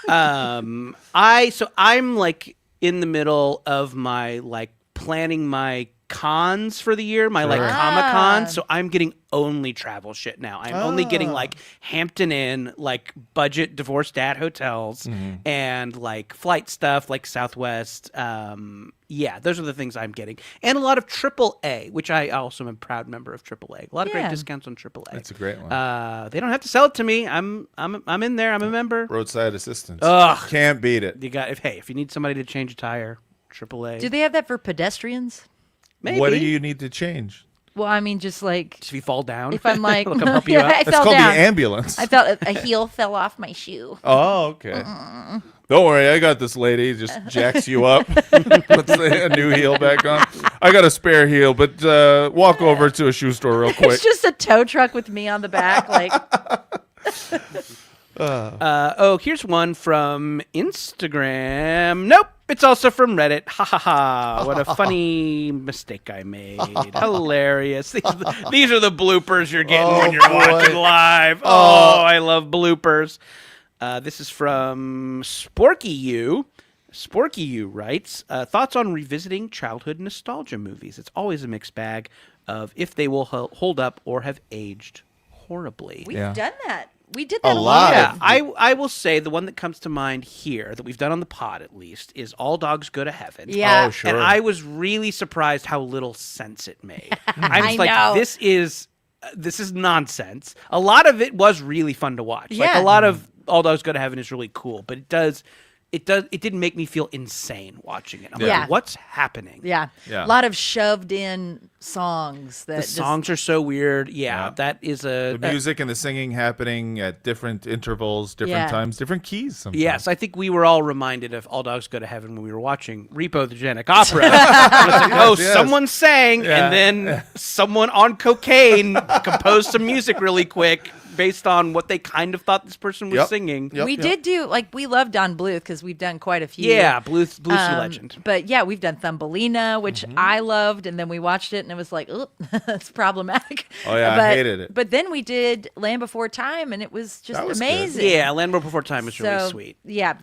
I'm like in the middle of my like planning my cons for the year, my like Sure. Comic-Con. So I'm getting only travel shit now. I'm only getting like Hampton Inn, like budget divorced dad hotels and like flight stuff like Southwest. Yeah, those are the things I'm getting. And a lot of AAA, which I also am a proud member of AAA. A lot of great Yeah. discounts on AAA. That's a great one. They don't have to sell it to me. I'm in there. I'm a member. Roadside assistance. Ugh. Can't beat it. You got if you need somebody to change a tire, AAA. Do they have that for pedestrians? Maybe. What do you need to change? Well, I mean, just like If you fall down, if I'm like, they'll come help you yeah, out. I It's fell called down. the ambulance. I felt a heel fell off my shoe. Oh, okay. Don't worry, I got this lady. Just jacks you up, puts a new heel back on. I got a spare heel, but walk over to a shoe store real quick. It's just a tow truck with me on the back, like. Here's one from Instagram. Nope, it's also from Reddit. Ha ha ha! What a funny mistake I made. Hilarious. These are the bloopers you're getting when you're watching live. Oh, I love bloopers. This is from Sporky U. Sporky U writes, thoughts on revisiting childhood nostalgia movies. It's always a mixed bag of if they will hold up or have aged horribly. We've Yeah. done that. We did that A a lot. lot. Yeah, I will say the one that comes to mind here that we've done on the pod at least is All Dogs Go to Heaven. Yeah. Oh, sure. And I was really surprised how little sense it made. I was I like, know. this is nonsense. A lot of it was really fun to watch. Like Yeah. a lot of All Dogs Go to Heaven is really cool, but it didn't make me feel insane watching it. I'm Yeah. like, what's happening? Yeah. Yeah. A lot of shoved in songs that The songs are so weird. Yeah, Yeah. that is The music and the singing happening at different intervals, different Yeah. times, different keys sometimes. Yes, I think we were all reminded of All Dogs Go to Heaven when we were watching Repo the Genic Opera. It was like, oh, yes. someone sang, Yeah. and then someone on cocaine composed some music really quick based on what they kind of thought this person was Yep. singing. Yep, we yep. did do, like, we love Don Bluth because we've done quite a few. Yeah, Bluesy Legend. But yeah, we've done Thumbelina, which I loved, and then we watched it and it was like, oh, it's problematic. Oh, yeah, I but, hated it. But then we did Land Before Time, and it was just That was good. amazing. Yeah, Land Before Time was really sweet. Yeah,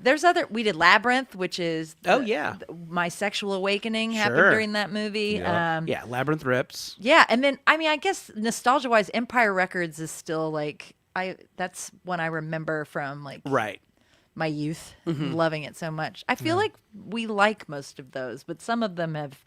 we did Labyrinth, which is Oh, yeah. my sexual awakening happened Sure. during that movie. Yeah. Yeah, Labyrinth rips. Yeah, and then I mean, I guess nostalgia wise, Empire Records is still like that's one I remember from like Right. my youth, Mm-hmm. loving it so much. I feel like we like most of those, but some of them have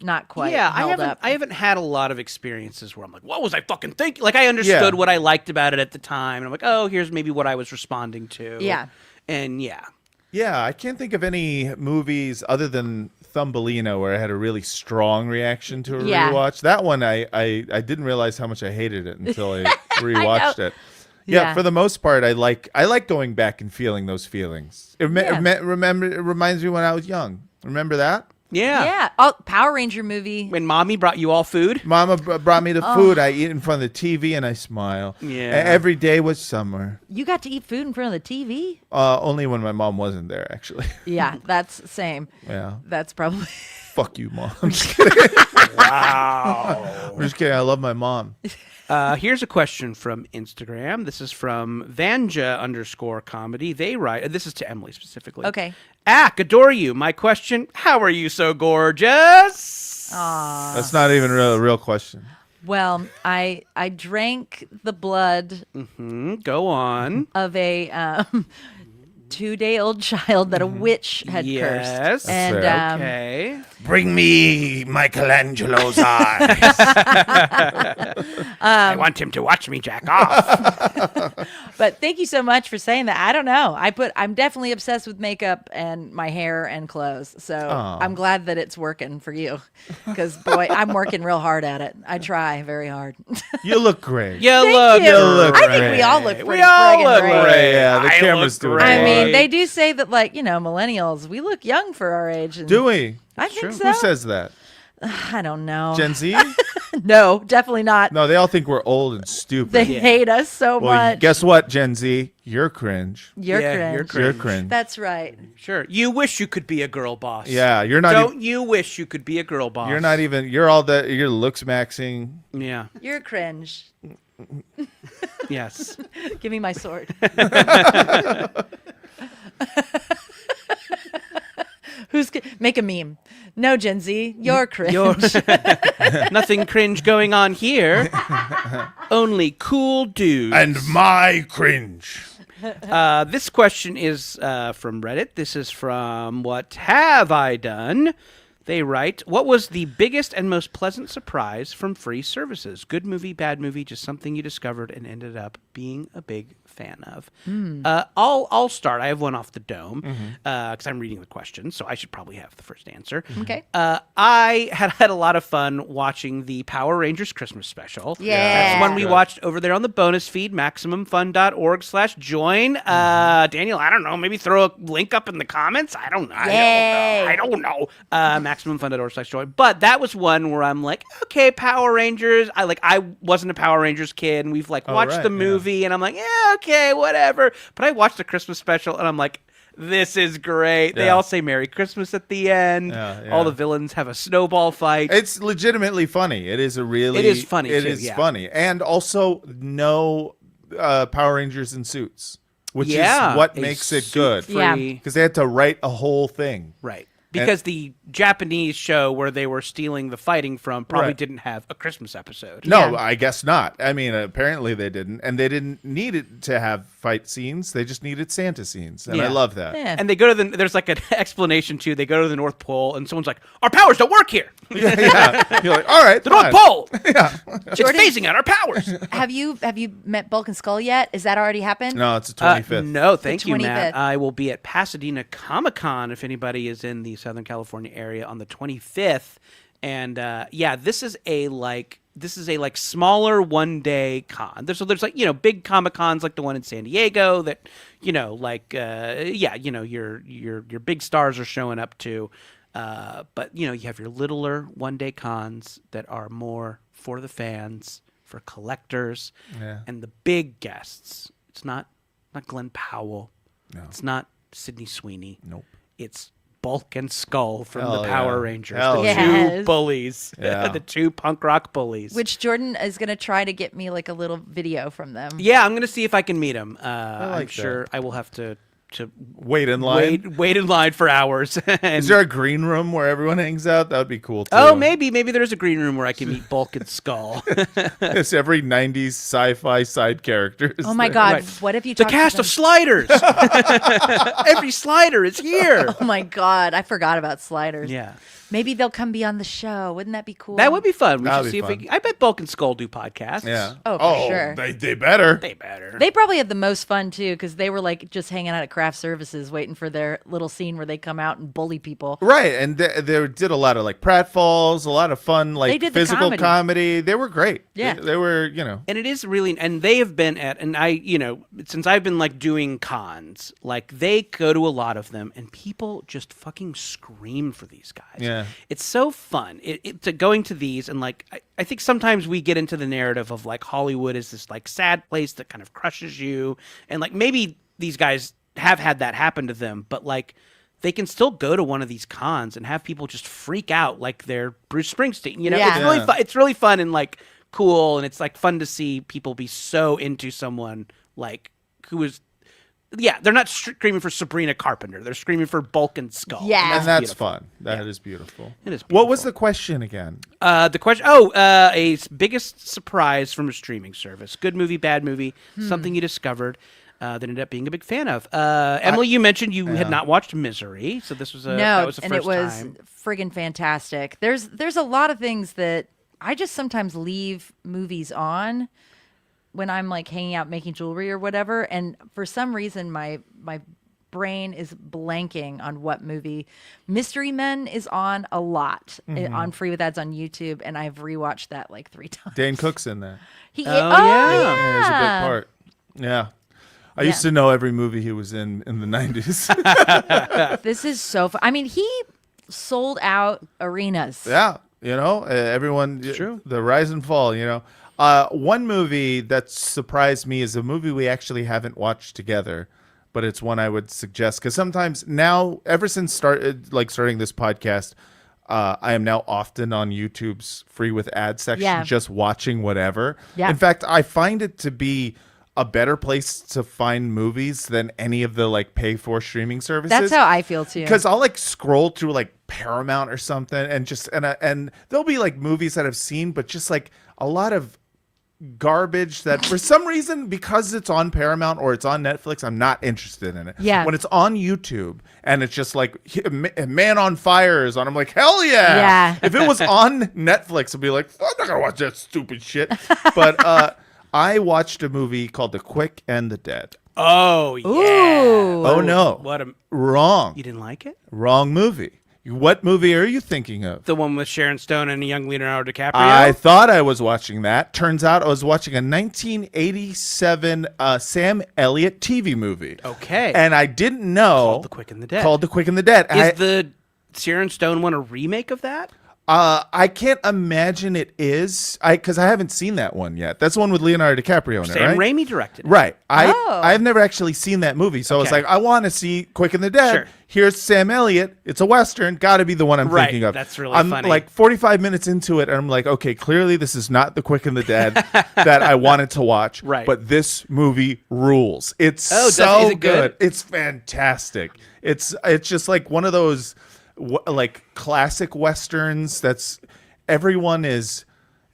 not quite. Yeah, held up. I haven't had a lot of experiences where I'm like, what was I fucking thinking? Like I understood Yeah. what I liked about it at the time, and I'm like, oh, here's maybe what I was responding to. Yeah. And yeah. Yeah, I can't think of any movies other than Thumbelina where I had a really strong reaction to a Yeah. rewatch. That one, I didn't realize how much I hated it until I rewatched it. Yeah, Yeah. for the most part, I like going back and feeling those feelings. It reminds me when I was young. Remember that? Yeah. Yeah. Oh, Power Ranger movie. When mommy brought you all food. Mama brought me the food. I eat in front of the TV and I smile. Yeah. Every day was summer. You got to eat food in front of the TV? Only when my mom wasn't there, actually. Yeah, that's same. Yeah. That's probably. Fuck you, mom. I'm just kidding. Wow. I'm just kidding. I love my mom. Here's a question from Instagram. This is from Vanja_comedy. They write, this is to Emily specifically. Okay. Adore you. My question, how are you so gorgeous? That's not even a real question. Well, I drank the blood Go on. of a 2-day-old child that a witch had Yes. cursed. And fair. Okay. Bring me Michelangelo's eyes. I want him to watch me jack off. but thank you so much for saying that. I don't know. I'm definitely obsessed with makeup and my hair and clothes. So Aw. I'm glad that it's working for you. Because boy, I'm working real hard at it. I try very hard. You look great. You Thank look you. look I think we all look great. pretty We all friggin' look great. great. Yeah, the I camera's look doing great. it. I mean, they do say that, like, millennials, we look young for our age. And Do we? I think so. Who says that? I don't know. Gen Z? No, definitely not. No, they all think we're old and stupid. They hate us so well, much. guess what, Gen Z? You're cringe. You're Yeah, cringe. you're You're Cringe. cringe. That's right. Sure. You wish you could be a girl boss. Yeah, you're not. Don't you wish you could be a girl boss? You're not even. You're all that. You're looks maxing. Yeah. You're cringe. Yes. Give me my sword. Make a meme? No, Gen Z, you're cringe. Nothing cringe going on here. Only cool dudes. And my cringe. This question is from Reddit. This is from What Have I Done? They write, what was the biggest and most pleasant surprise from free services? Good movie, bad movie, just something you discovered and ended up being a big fan of. I'll start. I have one off the dome because I'm reading the question, so I should probably have the first answer. Okay. I had a lot of fun watching the Power Rangers Christmas special. Yeah. That's one we watched over there on the bonus feed, MaximumFun.org/join. Daniel, I don't know, maybe throw a link up in the comments. I don't know. I don't know. MaximumFun.org/join. But that was one where I'm like, okay, Power Rangers. I wasn't a Power Rangers kid, and we've watched the movie, and I'm like, yeah, okay, whatever. But I watched the Christmas special, and I'm like, this is great. They all say Merry Christmas at the end. All the villains have a snowball fight. It's legitimately funny. It is funny. It is funny. And also no Power Rangers in suits, which is what makes it good. Yeah. Because they had to write a whole thing. Right. Because the Japanese show where they were stealing the fighting from probably didn't have a Christmas episode. No, Yeah. I guess not. I mean, apparently they didn't. And they didn't need it to have fight scenes. They just needed Santa scenes. And I love that. Yeah. And they go to there's an explanation too. They go to the North Pole and someone's like, our powers don't work here. Yeah. You're like, all right. The North Pole. Yeah. It's phasing out our powers. Have you met Bulk and Skull yet? Has that already happened? No, it's the 25th. No, thank you, 25th. Matt. I will be at Pasadena Comic-Con if anybody is in the Southern California area on the 25th. And this is a smaller one-day con. There's big Comic-Cons like the one in San Diego that your big stars are showing up to. But you have your littler one-day cons that are more for the fans, for collectors, and the big guests. It's not Glenn Powell. No. It's not Sydney Sweeney. Nope. It's Bulk and Skull from Hell the Power yeah. Rangers. Hell The yeah. two bullies. Yeah. The two punk rock bullies. Which Jordan is going to try to get me like a little video from them. Yeah, I'm going to see if I can meet him. like I'm sure I will have to Wait in line. wait in line for hours. Is there a green room where everyone hangs out? That would be cool, too. Oh, maybe there's a green room where I can meet Bulk and Skull. It's every 90s sci-fi side characters. Oh my there. God! Right. What if you The talk to cast them- of Sliders. Every Slider is here. Oh my God! I forgot about Sliders. Yeah. Maybe they'll come be on the show. Wouldn't that be cool? That would be fun. We That'd should be see if we fun. can. I bet Bulk and Skull do podcasts. Yeah. Oh, for sure. They better. They better. They probably have the most fun too, because they were like just hanging out at craft services, waiting for their little scene where they come out and bully people. Right, and they did a lot of pratfalls, a lot of fun They did the physical comedy. comedy. They were great. Yeah. They were, And it is really, and they have been at, and I, since I've been doing cons, they go to a lot of them, and people just fucking scream for these guys. Yeah. It's so fun. To going to these, and I think sometimes we get into the narrative of Hollywood is this sad place that kind of crushes you, and maybe these guys have had that happen to them, but they can still go to one of these cons and have people just freak out like they're Bruce Springsteen. Yeah. It's really fun. It's really fun and cool, and it's fun to see people be so into someone who is. Yeah, they're not screaming for Sabrina Carpenter. They're screaming for Bulk and Skull. Yeah. and that's beautiful. fun. That is beautiful. It is What was beautiful. the question again? The question? A biggest surprise from a streaming service. Good movie, bad movie, something you discovered that ended up being a big fan of. Emily, you mentioned you had not watched Misery, so this was that was the and first it was time. friggin' fantastic. There's a lot of things that I just sometimes leave movies on when I'm hanging out making jewelry or whatever, and for some reason my brain is blanking on what movie. Mystery Men is on a lot on Free with Ads on YouTube, and I've rewatched that 3 times. Dane Cook's in there. He, Oh, yeah. yeah. He's a big part. Yeah. I used to know every movie he was in the 90s. This is so fun. I mean, he sold out arenas. Yeah, everyone. true. The rise and fall. One movie that surprised me is a movie we actually haven't watched together, but it's one I would suggest because sometimes now, ever since starting this podcast, I am now often on YouTube's free with ad section, just watching whatever. Yeah. In fact, I find it to be a better place to find movies than any of the pay for streaming services. That's how I feel too. Because I'll scroll through Paramount or something and there'll be movies that I've seen, but just a lot of garbage that for some reason, because it's on Paramount or it's on Netflix, I'm not interested in it. Yeah. When it's on YouTube and it's just like Man on Fire is on, I'm like, hell yeah. Yeah. If it was on Netflix, I'd be like, I'm not gonna watch that stupid shit. But I watched a movie called The Quick and the Dead. Oh yeah. Ooh. Oh no. What a Wrong. You didn't like it? Wrong movie. What movie are you thinking of? The one with Sharon Stone and a young Leonardo DiCaprio? I thought I was watching that. Turns out I was watching a 1987 Sam Elliott TV movie. Okay. And I didn't know. Called The Quick and the Dead. Called The Quick and the Dead. Is the Sharon Stone one a remake of that? I can't imagine it is. Because I haven't seen that one yet. That's the one with Leonardo DiCaprio in it, Sam right? Raimi directed it. Right. Oh. I've never actually seen that movie. So I was Okay. like, I want to see Quick and the Dead. Sure. Here's Sam Elliott. It's a Western. Got to be the one I'm Right. thinking of. That's really I'm funny. like 45 minutes into it, and I'm like, okay, clearly this is not the Quick and the Dead that I wanted to watch. Right. But this movie rules. It's is so it good? It's fantastic. It's just like one of those like classic Westerns that's everyone is.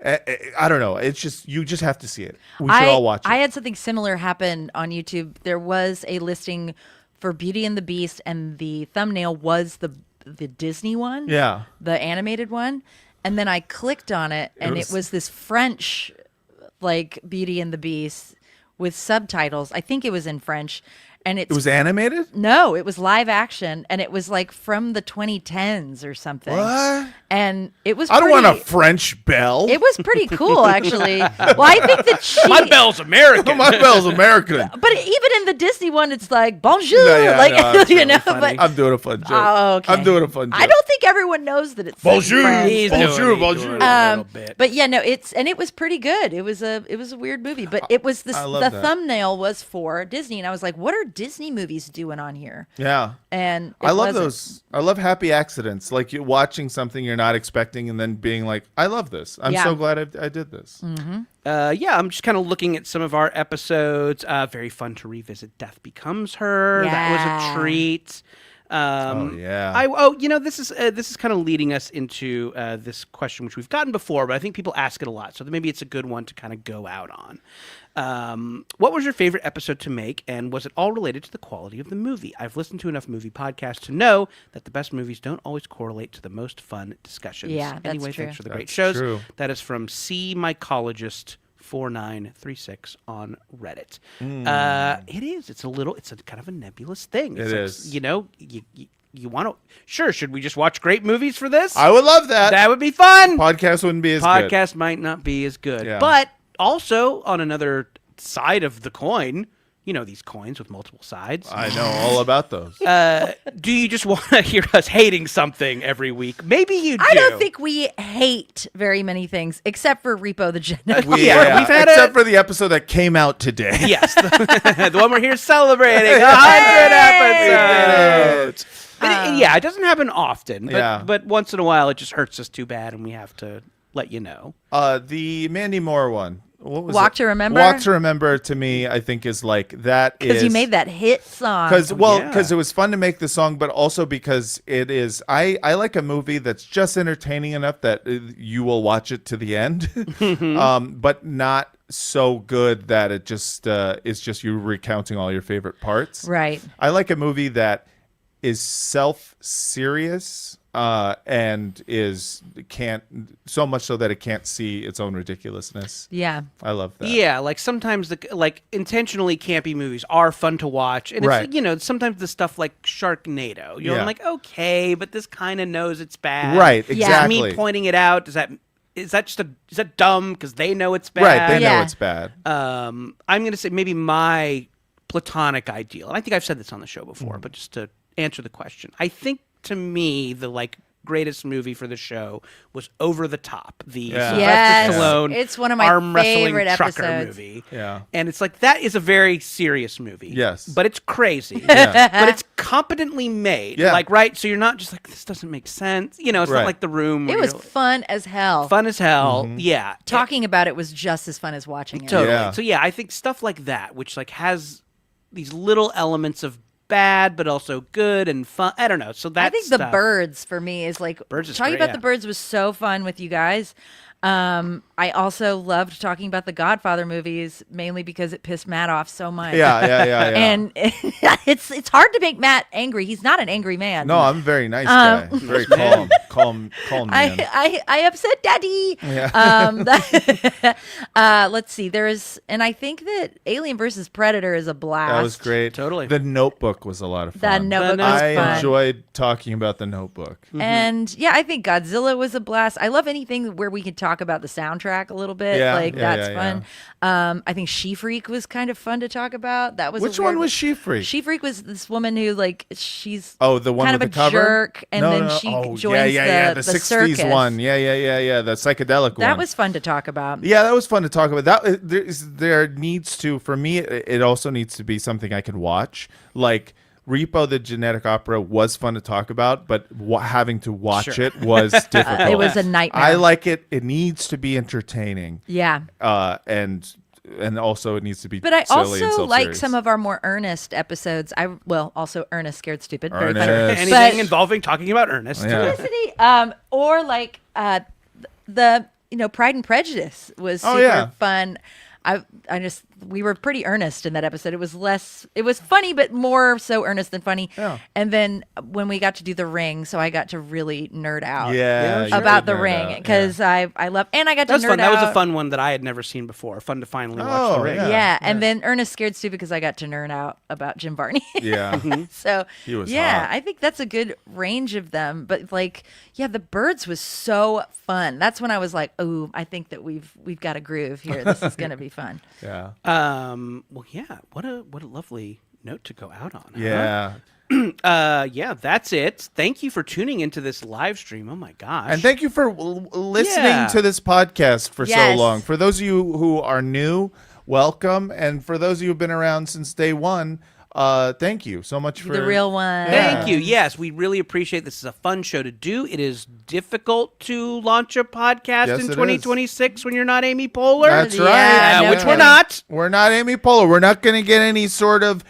I don't know. It's just you just have to see it. We should all watch it. I had something similar happen on YouTube. There was a listing for Beauty and the Beast, and the thumbnail was the Disney one, Yeah. the animated one. And then I clicked on it, and it was this French, like Beauty and the Beast with subtitles. I think it was in French, and It was animated? no, it was live action, and it was like from the 2010s or something. What? And it was. I don't pretty, want a French bell. It was pretty cool, actually. Well, I think that she. My bell's American. My bell's American. But even in the Disney one, it's like bonjour, No, yeah, like no, it's you really know. funny. But I'm doing a fun joke. oh, okay. I'm doing a fun joke. I don't think everyone knows that it's Bonjour. French. He's Bonjour, doing bonjour. a little bit. But yeah, no, it was pretty good. It was a weird movie, but it was I love the that. thumbnail was for Disney, and I was like, what are Disney movies doing on here? Yeah. And it I love wasn't. those. I love happy accidents. Like you watching something you're not expecting and then being like, I love this. I'm Yeah. so glad I did this. Yeah, I'm just kind of looking at some of our episodes. Very fun to revisit Death Becomes Her. That was Yeah. a treat. Oh, yeah. This is kind of leading us into this question, which we've gotten before, but I think people ask it a lot, so maybe it's a good one to kind of go out on. What was your favorite episode to make, and was it all related to the quality of the movie? I've listened to enough movie podcasts to know that the best movies don't always correlate to the most fun discussions. Yeah, that's anyway, true. thanks for the great That's shows. true. That is from C Mycologist 4936 on Reddit. It is. It's a kind of a nebulous thing. It's It like, is. You know, you want to. Sure, should we just watch great movies for this? I would love that. That would be fun. Podcast wouldn't be as good. Podcast might not be as good, Yeah. but also on another side of the coin, you know, these coins with multiple sides. I know all about those. Do you just want to hear us hating something every week? Maybe you do. I don't think we hate very many things except for Repo the Genetic. Yeah, we've had except for the episode that came out today. Yes, the one we're here celebrating 100 episodes. But yeah, it doesn't happen often. But, Yeah. but once in a while, it just hurts us too bad, and we have to let you know. The Mandy Moore one. What was Walk it? to Remember? Walk to Remember to me, I think is like that Because you made that hit song. Because Yeah. it was fun to make the song, but also because it is. I like a movie that's just entertaining enough that you will watch it to the end, but not so good that it just is just you recounting all your favorite parts. Right. I like a movie that is self-serious and can't so much so that it can't see its own ridiculousness. Yeah. I love that. Yeah, like sometimes intentionally campy movies are fun to watch, and Right. it's, you know, sometimes the stuff like Sharknado, you know, Yeah. I'm like, okay, but this kind of knows it's bad. Right, Yeah. exactly. Me pointing it out, is that dumb because they know it's bad? Right, they know Yeah. it's bad. I'm going to say maybe my platonic ideal, and I think I've said this on the show before, Mm-hmm. but just to answer the question, I think to me the greatest movie for the show was Over the Top, the Yeah. Sylvester Yes. Stallone It's one of my arm wrestling favorite trucker episodes. movie. Yeah. And it's like that is a very serious movie. Yes. But it's crazy. Yeah. But it's competently made. Yeah. Like, right? So you're not just like, this doesn't make sense. You know, it's Right. not like The Room. where It was you're- fun as hell. fun as hell. Mm-hmm. Yeah. Talking about it was just as fun as watching it. Totally. Yeah. So yeah, I think stuff like that, which like has these little elements of bad but also good and fun. I don't know. So that I think the Birds for me is like Birds is talking great, about yeah. the Birds was so fun with you guys. I also loved talking about the Godfather movies, mainly because it pissed Matt off so much. Yeah. And it's hard to make Matt angry. He's not an angry man. No, I'm a very nice guy. Very calm man. I upset Daddy. Yeah. Let's see. And I think that Alien versus Predator is a blast. That was great. Totally. The Notebook was a lot of fun. That Notebook was I fun. enjoyed talking about The Notebook. And yeah, I think Godzilla was a blast. I love anything where we can talk about the soundtrack a little bit. That's fun. I think She Freak was kind of fun to talk about. That was Which one was She Freak? She Freak was this woman who she's the one kind with of the a cover? there, and then she joins the the 60s circus. one. Yeah, the psychedelic one. That was fun to talk about. Yeah, that was fun to talk about. That there needs to, for me, it also needs to be something I can watch. Like Repo the Genetic Opera was fun to talk about, but having to watch it was difficult. It was a nightmare. I like it. It needs to be entertaining. Yeah. And also it needs to be But I silly and also like self-serious. some of our more earnest episodes. Also Ernest Scared Stupid. Very Ernest. funny. Anything But- involving talking about Ernest. Yeah. Felicity, or like the Pride and Prejudice was super fun. We were pretty earnest in that episode. It was funny, but more so earnest than funny. Yeah. And then when we got to do The Ring, so I got to really nerd out Yeah, you about did The nerd Ring out, because I love, and I got to That was nerd fun. out. That was a fun one that I had never seen before. Fun to finally watch The Ring. Yeah. And then Ernest Scared Stupid because I got to nerd out about Jim Varney. Yeah. So He was yeah, hot. I think that's a good range of them. But the Birds was so fun. That's when I was like, oh, I think that we've got a groove here. This is gonna be fun. Yeah. Well, yeah. What a lovely note to go out on. Yeah. Yeah, that's it. Thank you for tuning into this live stream. Oh my gosh. And thank you for listening Yeah. to this podcast for so Yes. long. For those of you who are new, welcome. And for those of you who've been around since day one, thank you so much for The real one. Thank you. Yes, we really appreciate this. Is a fun show to do. It is difficult to launch a podcast Yes, in it is. 2026 when you're not Amy Poehler. That's Yeah, right. no which we're kidding. not. We're not Amy Poehler. We're not going to get any sort of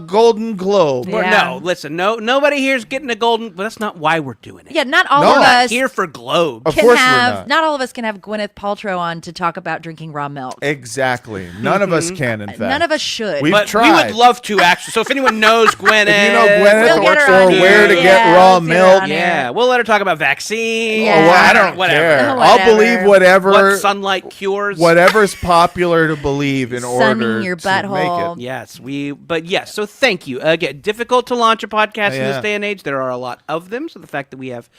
Golden Globe. Yeah. Or no, listen, nobody here's getting a golden, but that's not why we're doing it. Yeah, not all No. of We're us Here for Globes. Of can course we're have. not. All of us can have Gwyneth Paltrow on to talk about drinking raw milk. Exactly. None of us can, in fact. None of us should. We've But tried. we would love to actually. So if anyone knows Gwyneth, If you know Gwyneth We'll get her or on where to here. get Yeah, raw let's get her milk, on here. yeah, we'll let her talk about vaccines. Yeah. oh, well, I don't whatever. care. Whatever. I'll believe whatever. What sunlight cures. Whatever's popular to believe in Sunning order your to make butthole. it. Yes, but yes, so thank you. Again, difficult to launch a podcast in Yeah. this day and age. There are a lot of them. So the fact that we have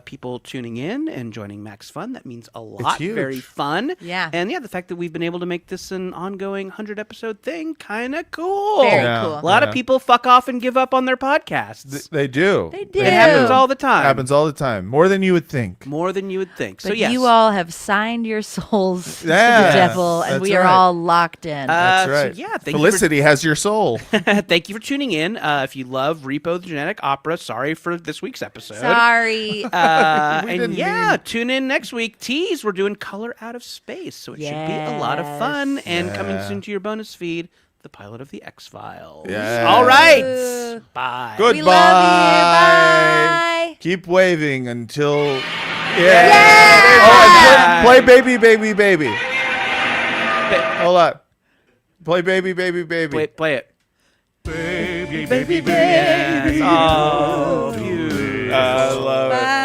people tuning in and joining Max Fun, that means a lot. huge. Very fun. Yeah. And yeah, the fact that we've been able to make this an ongoing 100-episode thing, kind of cool. Very Yeah. cool. A lot Yeah. of people fuck off and give up on their podcasts. They do. They do. It happens all the time. Happens all the time. More than you would think. More than you would think. But So yes. you all have signed your souls to the Yeah, devil, and that's we are right. all locked in. That's so right. yeah, thank Felicity has your soul. Thank you for tuning in. If you love Repo the Genetic Opera, sorry for this week's episode. Sorry. We And didn't yeah, mean- tune in next week. Tease, we're doing Color Out of Space, so it should be a lot of fun. And coming Yeah. soon to your bonus feed, the pilot of the X-Files. Yeah. All right. Ooh. Bye. Goodbye. We love you. Bye. Keep waving until. Yay! Oh, and play Baby, Baby, Baby. Hold on. Play Baby, Baby, Baby. Wait, play it. Baby, baby, baby. Yes. Oh, beautiful. I love it. Bye.